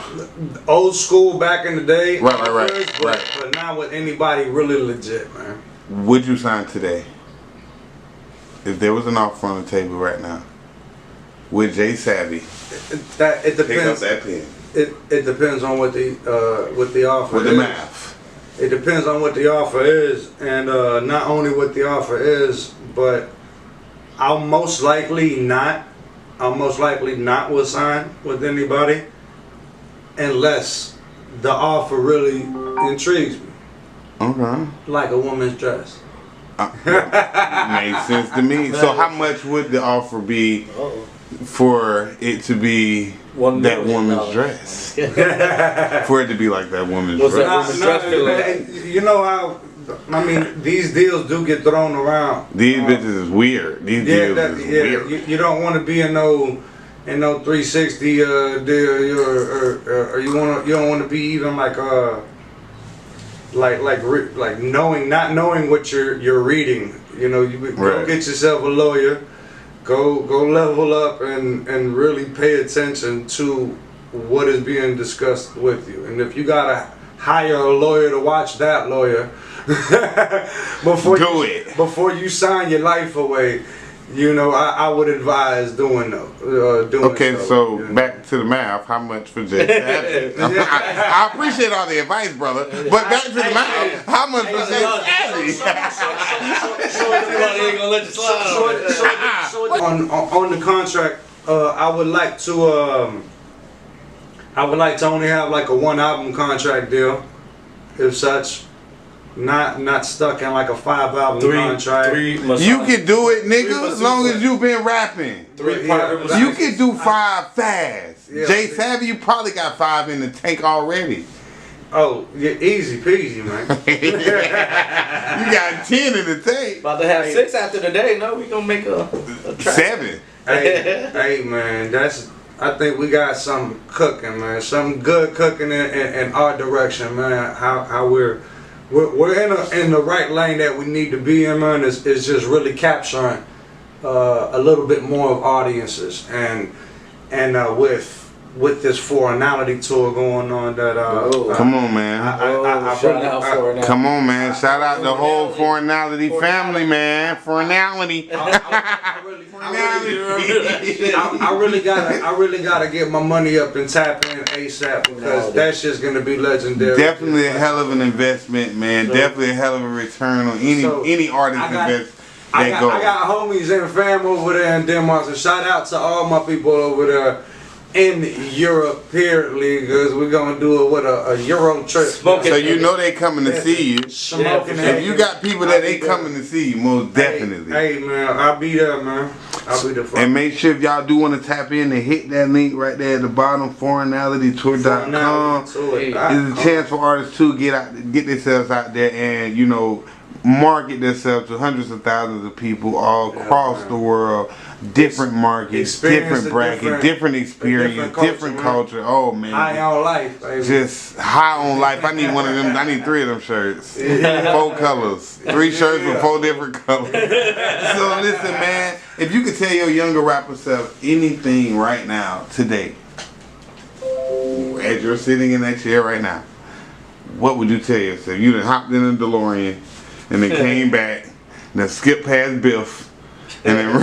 old school back in the day. Right. But not with anybody really legit, man. Would you sign today? If there was an offer on the table right now, with Jay Savvy, It depends. pick up that pen. It depends on what the offer With is. the math. it depends on what the offer is, and not only what the offer is, but I'll most likely not will sign with anybody unless the offer really intrigues me. Okay. Like a woman's dress. Makes sense to me. So how much would the offer be for it to be that woman's dress? For it to be like that woman's dress. You know how, I mean, these deals do get thrown around. These bitches is weird. These deals is weird. You don't want to be in no 360 deal, or you don't want to be even like not knowing what you're reading. You know, you go get yourself a lawyer, go level up and really pay attention to what is being discussed with you. And if you gotta hire a lawyer to watch that lawyer before you sign your life away, you know, I would advise doing okay, so back to the math. How much for Jay Savage? I appreciate all the advice, brother. But back to the math. How much for Jay Savage? On the contract, I would like to only have like a 1-album contract deal, if such. Not stuck in like a 5-album contract. You can do it, nigga, as long as you've been rapping. You can do 5 fast. Yeah. Jay Savvy, you probably got 5 in the tank already. Oh, yeah, easy peasy, man. You got 10 in the tank. About to have 6 after the day. No, we gonna make a track. 7. Hey, man, I think we got something cooking, man. Something good cooking in our direction, man. How we're in the right lane that we need to be in, man. Is just really capturing a little bit more of audiences, and with this foreignality tour going on that come on, man. Come on, man. Shout out the whole foreignality family, man. Foreignality. I really gotta get my money up and tap in ASAP, because that's just gonna be legendary. Definitely a hell of an investment, man. Definitely a hell of a return on any artist invest. I got homies and fam over there in Denmark, so shout out to all my people over there in Europe, apparently, because we're gonna do a Euro trip. So you know they coming to see you. If you got people that ain't coming to see you, most definitely. Hey man, I'll be there, man. I'll be there. And make sure if y'all do want to tap in and hit that link right there at the bottom, foreignalitytour.com. It's a chance for artists to get themselves out there and, you know, market themselves to hundreds of thousands of people all across the world. Different markets, different brackets, different experience, different culture. Oh man, high on life, baby. Just high on life. I need one of them. I need 3 of them shirts, 4 colors, 3 shirts with 4 different colors. So listen, man. If you could tell your younger rapper self anything right now, today, as you're sitting in that chair right now, what would you tell yourself? You done hopped in a DeLorean and then came back, then skipped past Biff. And then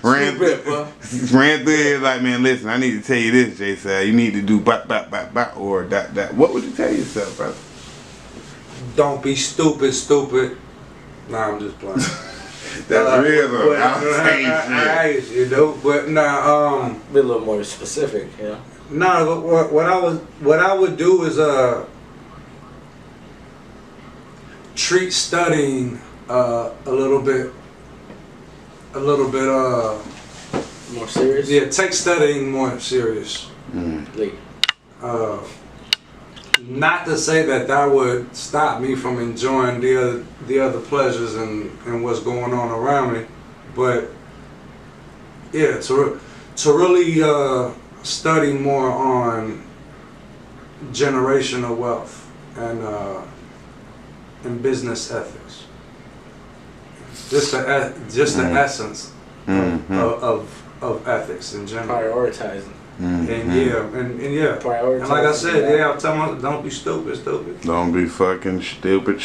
ran through it like, man, listen, I need to tell you this, Jay said. You need to do bop, or that. What would you tell yourself, brother? Don't be stupid. Nah, I'm just playing. That's real, though. You know, but nah, be a little more specific, yeah. Nah, but what I would do is treat studying a little bit more serious. Yeah, take studying more serious. Not to say that would stop me from enjoying the other pleasures and what's going on around me, but yeah, to really study more on generational wealth and business ethics. Just the essence of ethics in general. Prioritizing. And yeah. Prioritizing. And like I said, I'm telling you, don't be stupid. Don't be fucking stupid.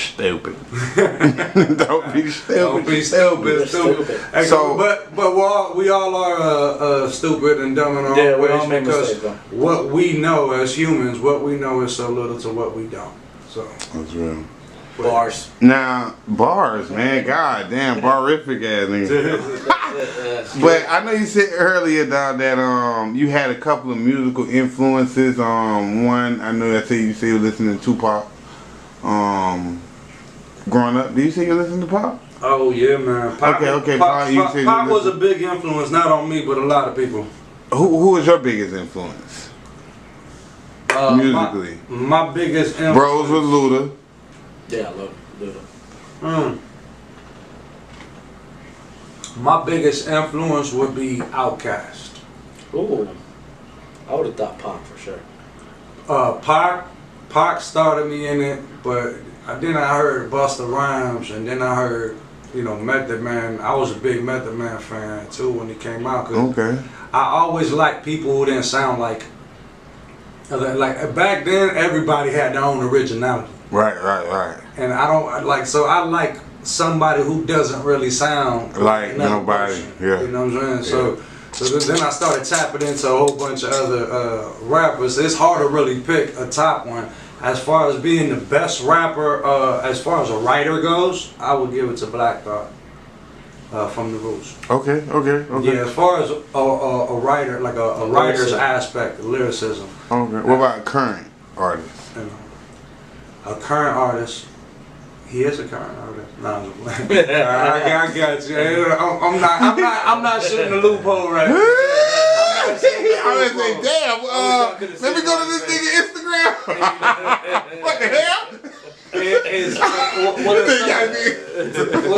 Don't be stupid. So, but we all are stupid and dumb in our own ways, because what we know as humans, what we know is so little to what we don't. So that's real. Bars. Now, bars, man. God damn, barific ass nigga. But I know you said earlier, dog, that you had a couple of musical influences. One, I know you say you were listening to Tupac. Growing up, did you say you listened to Pop? Oh yeah, man. Pop, Okay. Pop was a big influence, not on me, but a lot of people. Who was your biggest influence? Musically. My biggest influence. Bros with Luda. Yeah, I love Luda. My biggest influence would be Outkast. Ooh. I would have thought Pac for sure. Pac started me in it, but then I heard Busta Rhymes, and then I heard, Method Man. I was a big Method Man fan too when he came out. Okay. I always liked people who didn't sound like back then. Everybody had their own originality. Right. And I don't so I like somebody who doesn't really sound like nobody. Yeah. You know what I'm saying? Yeah. So then I started tapping into a whole bunch of other rappers. It's hard to really pick a top one. As far as being the best rapper, as far as a writer goes, I would give it to Black Thought from the Roots. Okay. Yeah, as far as a writer, like a writer's aspect, lyricism. Okay. What about current artists? A current artist. He is a current artist. No, I got you. I'm not shooting the loophole right now. I was like, damn, let me go to this nigga Instagram. What the hell?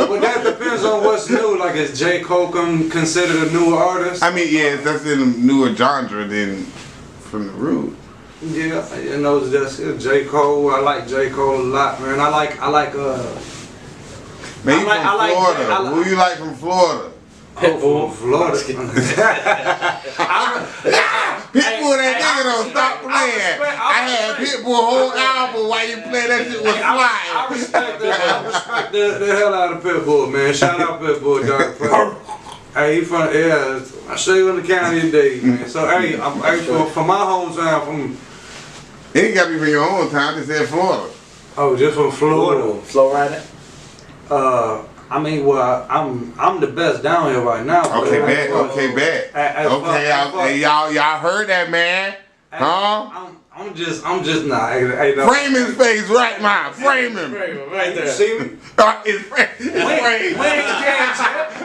Well, that depends on what's new. Like, is J. Cole considered a newer artist? I mean, yes, that's in a newer genre than from the Roots. Yeah, it's J. Cole. I like J. Cole a lot, man. I like Man, you from Florida. Who you like from Florida? Pitbull, Florida. Pitbull, that nigga don't stop playing. I had Pitbull whole album while you play that shit was flying. I respect the hell out of Pitbull, man. Shout out Pitbull, dog. Hey, he from I show you in the county today, man. So hey, from my hometown, it ain't gotta be from your own town. Just said Florida. Oh, just from Florida. Florida. I mean, well, I'm the best down here right now. Okay, bet. Okay, y'all heard that, man? Huh? I'm just nah. Frame his face right now. Frame him. Right there. You see me? It's framed.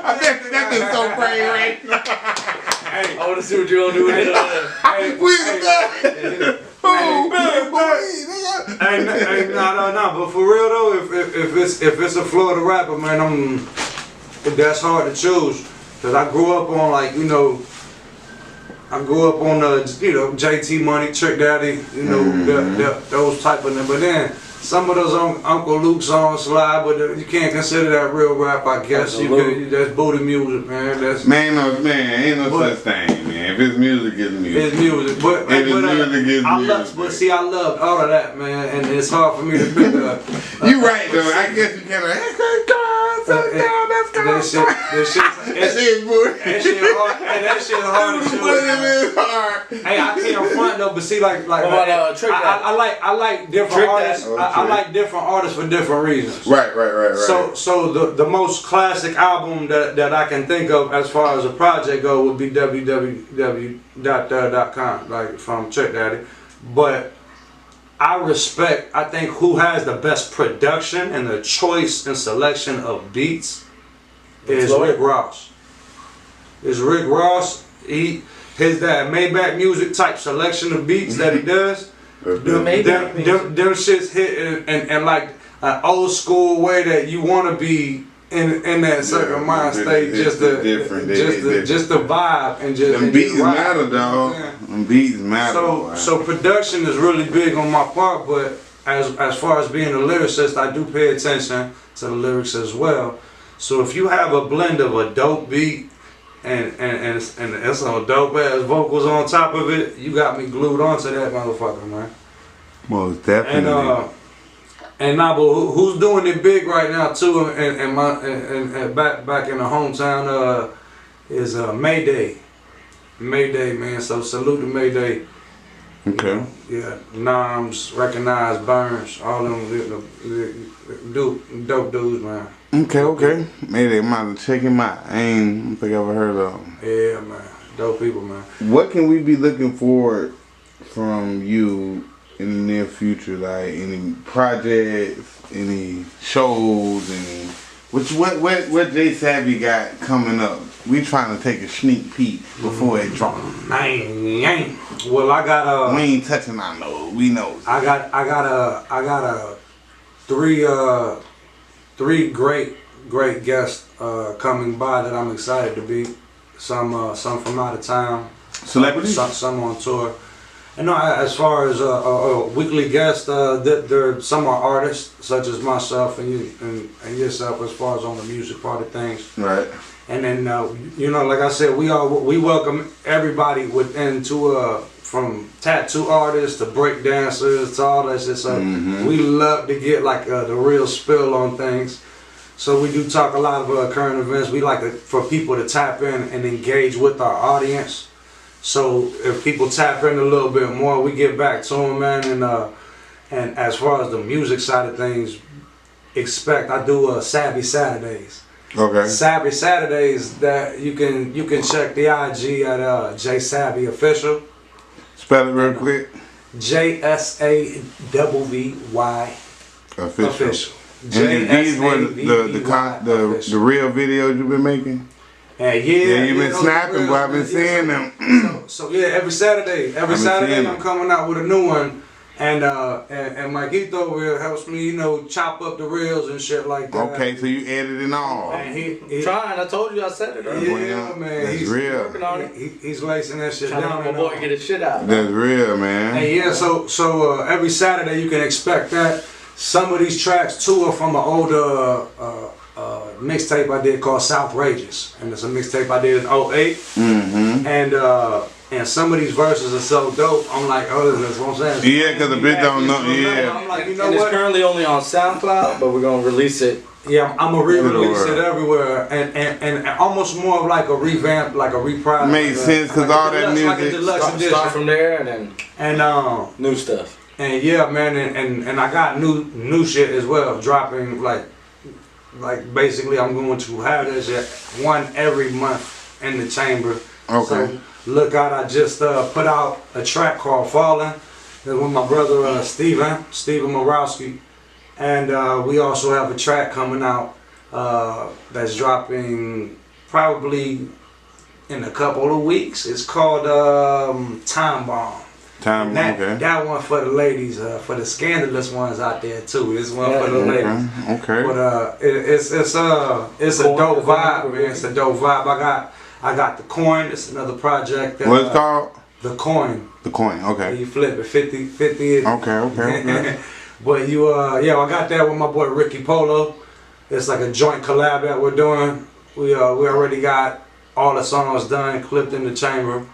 I bet that's just so framed right now. Hey, I want to see what you're gonna do with it. We the no. But for real though, if it's a Florida rapper, man, that's hard to choose. Cause I grew up on JT Money, Trick Daddy, those type of them. But then some of those Uncle Luke songs slide, but you can't consider that real rap. I guess that's booty music, man. Ain't no such thing, man. If it's music, it's music. It's music, but I loved all of that, man, and it's hard for me to pick up. You right though. I guess you can't. That shit hard to choose. Hey, I can't front though, but see, I like different artists. I like different artists for different reasons. Right. So the most classic album that I can think of as far as a project go would be www.com, like from Trick Daddy. But I think who has the best production and the choice and selection of beats is Rick Ross. His that Maybach Music type selection of beats that he does. Them shits hit and like an old school way that you want to be in that certain mind state, just the vibe and just them beats matter, dog. Them beats matter. So production is really big on my part, but as far as being a lyricist, I do pay attention to the lyrics as well. So if you have a blend of a dope beat and it's some dope ass vocals on top of it, you got me glued onto that motherfucker, man. Most definitely. But who's doing it big right now too? And back in the hometown is Mayday, man. So salute to Mayday. Okay. Yeah, Noms, Recognized Burns, all them dope dudes, man. Okay. Maybe I might have to check him out. I don't think I ever heard of him. Yeah, man. Dope people, man. What can we be looking forward from you in the near future? Like any projects, any shows, any what Jay Savvy got coming up? We trying to take a sneak peek before it drops. Well, I got we ain't touching our nose. We know. I got three great guests coming by that I'm excited to be. Some from out of town. Celebrities? Some on tour. And no, as far as weekly guests, some are artists such as myself and yourself as far as on the music part of things. Right. And then like I said, we welcome everybody from tattoo artists to break dancers to all that shit. So we love to get like the real spill on things. So we do talk a lot of current events. We like for people to tap in and engage with our audience. So if people tap in a little bit more, we get back to them, man. And as far as the music side of things, I do Savvy Saturdays. Okay. Savvy Saturdays that you can check the IG at J Savvy Official. Spell it real quick. JSAVVY Official. And these were the real videos you've been making? And you've been snapping, but I've been seeing them. So every Saturday I'm coming out with a new one. And Mikito over helps me, chop up the reels and shit like that. Okay, so you editing all. And he trying, I told you I said it. Yeah, man. That's he's real. Working on it. He's lacing that shit Trying down. to my boy get his shit out. That's real, man. And yeah, so every Saturday you can expect that. Some of these tracks too are from an older mixtape I did called Southrageous, and it's a mixtape I did in 08. And some of these verses are so dope. I'm like, that's what I'm saying. Yeah, because the bitch don't know. Yeah. I'm like, And it's currently only on SoundCloud, but we're gonna release it. Yeah, I'm gonna re-release it everywhere, and almost more of like a revamp, like a reprise. Makes sense because all that music. Start from there and then new stuff. And yeah, man, and I got new shit as well dropping. Like basically, I'm going to have this shit one every month in the chamber. Okay. So look out! I just put out a track called "Falling." That's with my brother Steven Morowski, and we also have a track coming out that's dropping probably in a couple of weeks. It's called "Time Bomb." Okay. That one for the ladies, for the scandalous ones out there too. This one for the ladies. Okay. But it's a dope vibe, man. It's a dope vibe. I got The Coin. It's another project. What's it called? The Coin. The Coin. Okay. You flip it 50. Okay. But I got that with my boy Ricky Polo. It's like a joint collab that we're doing. We already got all the songs done, clipped in the chamber.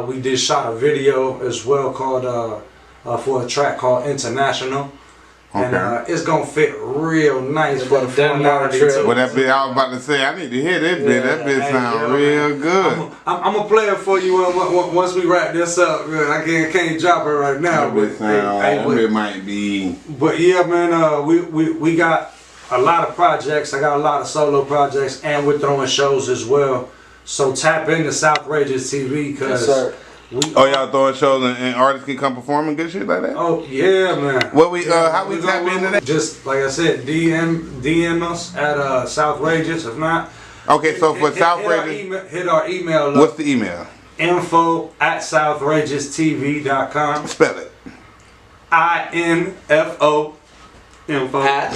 We did shot a video as well called for a track called International. Okay. And it's gonna fit real nice for the Denmark trip. Well, that bit I was about to say, I need to hear that bit. That bit sound real good. I'm gonna play it for you once we wrap this up. I can't drop it right now. That bit might be. But yeah, man, we got a lot of projects. I got a lot of solo projects, and we're throwing shows as well. So tap into Southrageous TV because y'all throwing shows and artists can come perform and good shit like that? Oh yeah, man. How we tap into that? Just like I said, DM us at Southrageous. If not, okay. So for Southrageous, hit our email. What's the email? info@southragioustv.com. Spell it. INFO. Info at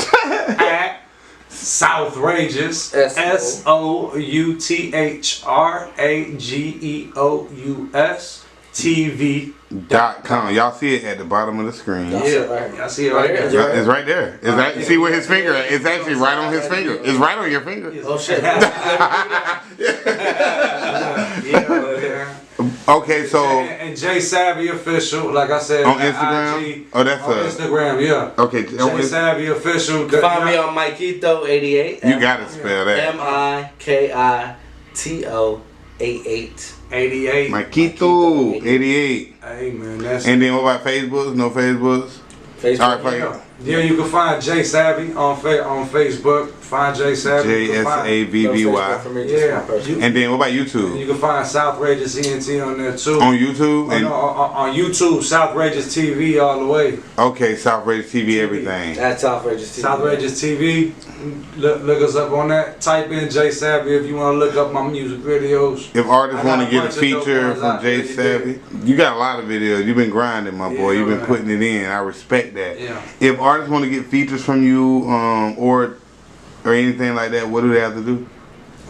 Southrageous, SOUTHRAGEOUS TV.com. Y'all see it at the bottom of the screen. Yeah, I see it right there. It's right there. See where his finger at? It's actually right on his finger. It's right on your finger. Oh shit. Okay, so and J Savvy Official, like I said, on Instagram. IG, That's on Instagram, yeah. Okay, J Savvy Official. Find me on Mikito88. You gotta spell that. MIKITO88. 88. 88. Marquito 88. Hey man, that's. And then what about Facebooks? No Facebooks? Facebook. All right, Yeah, you can find Jay Savvy on Facebook. Find Jay Savvy. JSAVVY. Yeah. And then what about YouTube? You can find Southrageous ENT on there too. On YouTube? And on YouTube, Southrageous TV all the way. okay, Southrageous TV, everything. That's Southrageous TV. Southrageous TV. Look us up on that. Type in Jay Savvy if you want to look up my music videos. If artists I got want a to get a bunch of dope feature ones from out Jay there, you Savvy, you got a lot of videos. You've been grinding, my boy. Yeah, You've been man. putting it in. I respect that. Yeah. If artists want to get features from you, or anything like that, what do they have to do?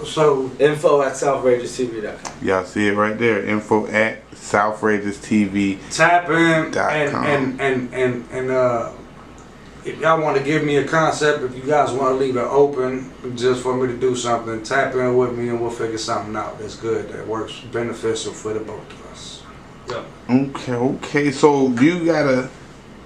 So Info at SouthrageousTV.com. Y'all see it right there. Info at SouthrageousTV. tap in .com. and if y'all want to give me a concept, if you guys want to leave it open just for me to do something, tap in with me and we'll figure something out that's good, that works beneficial for the both of us. Yep. Okay. So do you got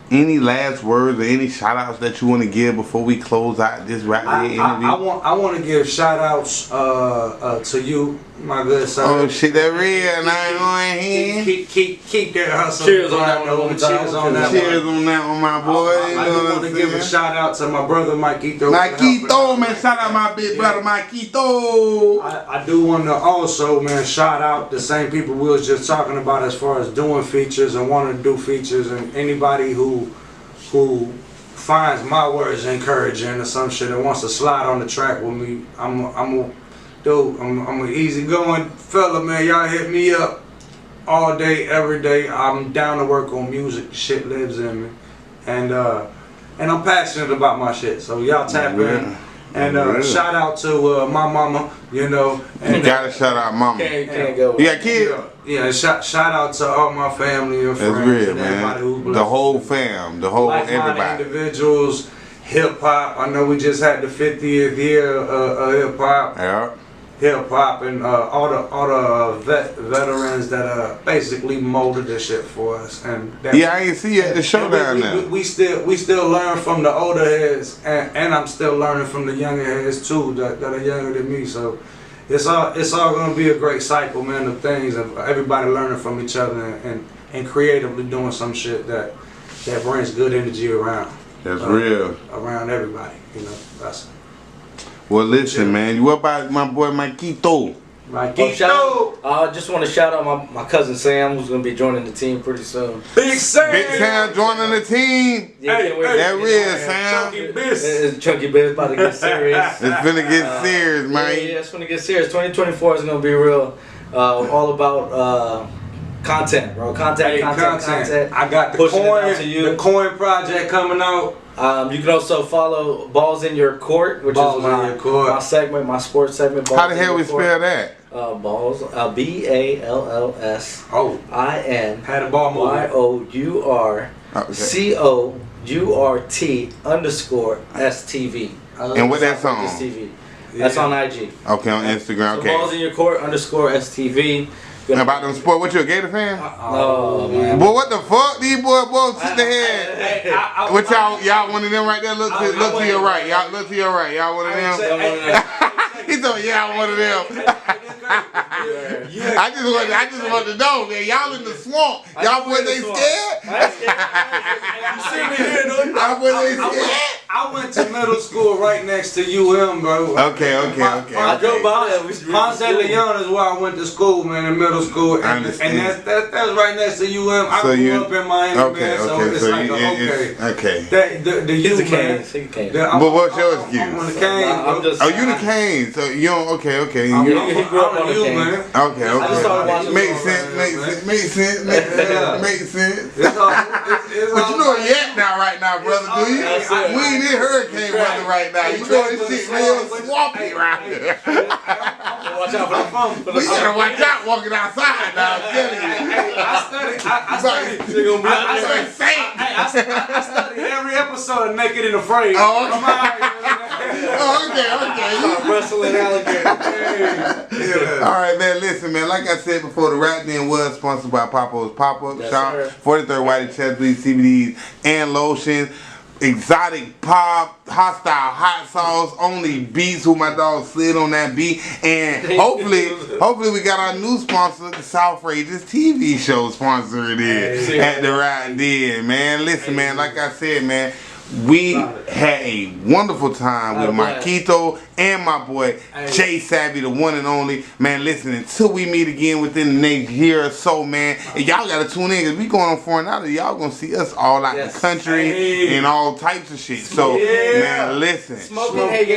any last words or any shout outs that you want to give before we close out this RapDen interview? I want to give shout outs to you, my good son. Oh shit, that real now in here. Keep that hustle. Cheers on that one. Cheers on that Cheers one. on that one, my boy. I do want to give a shout out to my brother Marquito. Marquito, man, shout out my big brother Marquito. I do want to also, man, shout out the same people we was just talking about as far as doing features and wanting to do features, and anybody who finds my words encouraging or some shit and wants to slide on the track with me. I'm an easygoing fella, man. Y'all hit me up all day, every day. I'm down to work on music. Shit lives in me, and I'm passionate about my shit. So y'all tap in. And shout out to my mama, you know. And, You gotta shout out mama. Can't go. You got kids? Yeah, shout out to all my family and friends. That's real, and everybody who man. blessed The whole me. fam, the whole Like-minded everybody. individuals, hip hop. I know we just had the 50th year of hip hop. Yeah. Hip hop and all the veterans that basically molded this shit for us. And that, Yeah, I ain't see you at the show down there. we still learn from the older heads, and I'm still learning from the younger heads too that are younger than me. So it's all gonna be a great cycle, man, of things, of everybody learning from each other and creatively doing some shit that brings good energy around. That's real. Around everybody, you know. That's Well, listen, man. What about my boy Marquito? I just want to shout out my cousin Sam, who's going to be joining the team pretty soon. Big Sam! Big Sam joining the team. Yeah, That real, Sam. Chunky Biz. It's Chunky Biz about to get serious. It's finna get serious, man. Yeah, it's going to get serious. 2024 is going to be real, all about content, bro. Content. I got the coin project coming out. You can also follow Balls in Your Court, which Balls is in Your Court. my segment, my sports segment. Balls How the in hell Your we Court. spell that? Balls, BALLS. Oh, IN had a ball movement. YOURCOURT_STV. And what that's on? Southrageous TV. That's on IG. Okay, on Instagram. So Balls Okay. in Your Court _STV. And about them sport, what you a Gator fan? Oh man. Boy, what the fuck? These boys sit the head. What y'all one of them right there? Look to your right. Y'all look to your right. Y'all one of them? He told yeah, I'm one of them. I just want to know, man. Y'all in the swamp. Y'all boys ain't scared? Y'all boys ain't scared? I went to middle school right next to UM, bro. Okay. I drove by it. Ponce de Leon is where I went to school, man, in middle school. I And understand. that's right next to UM. I grew up in Miami, man, so it's like okay. The He's a U, man. Canes. Canes. But what's your excuse? I'm on the Canes, bro. I'm just. Oh, you the Canes. So you don't, okay. He grew up on the U, Canes. man. Okay. I just started watching Makes sense. But you know where you at now, right now, brother, do you? That's it. We ain't in hurricane weather right now. You know this shit real swampy right here. Watch out for We gotta watch out walking outside now, I'm telling you. I studied every episode of Naked and Afraid. Oh, okay. Come on. Okay. wrestling alligator. All right, man. Listen, man. Like I said before, the RapDen was sponsored by Papo's Pop-Up Yes, Shop, sir. 43rd Whitey Chest Bleed CBDs and lotions. exotic pop, hostile hot sauce, only beats. Who my dog slid on that beat, and hopefully we got our new sponsor, the Southrageous TV show sponsor. It is at the RapDen, man. Listen, man, like I said, man. We had a wonderful time with Marquito and my boy Jay Savvy, the one and only. Man, listen, until we meet again within the next year or so, man, and y'all gotta tune in because we going on for an hour. Y'all gonna see us all out the country and all types of shit. So, man, listen.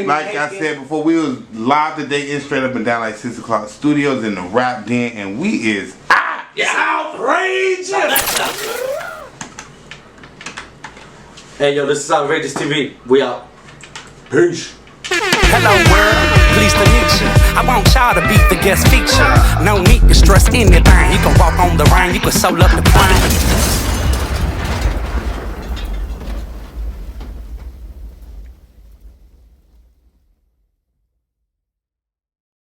Like I said before, we was live today in Straight Up and Down like 6 o'clock studios in the RapDen, and we is outrageous. Hey, yo, this is Southrageous TV. We out. Peace. Hello world, pleased to meet you. I want y'all to be the guest feature. No need to stress anything. You can walk on the rain, you can soul up the plane.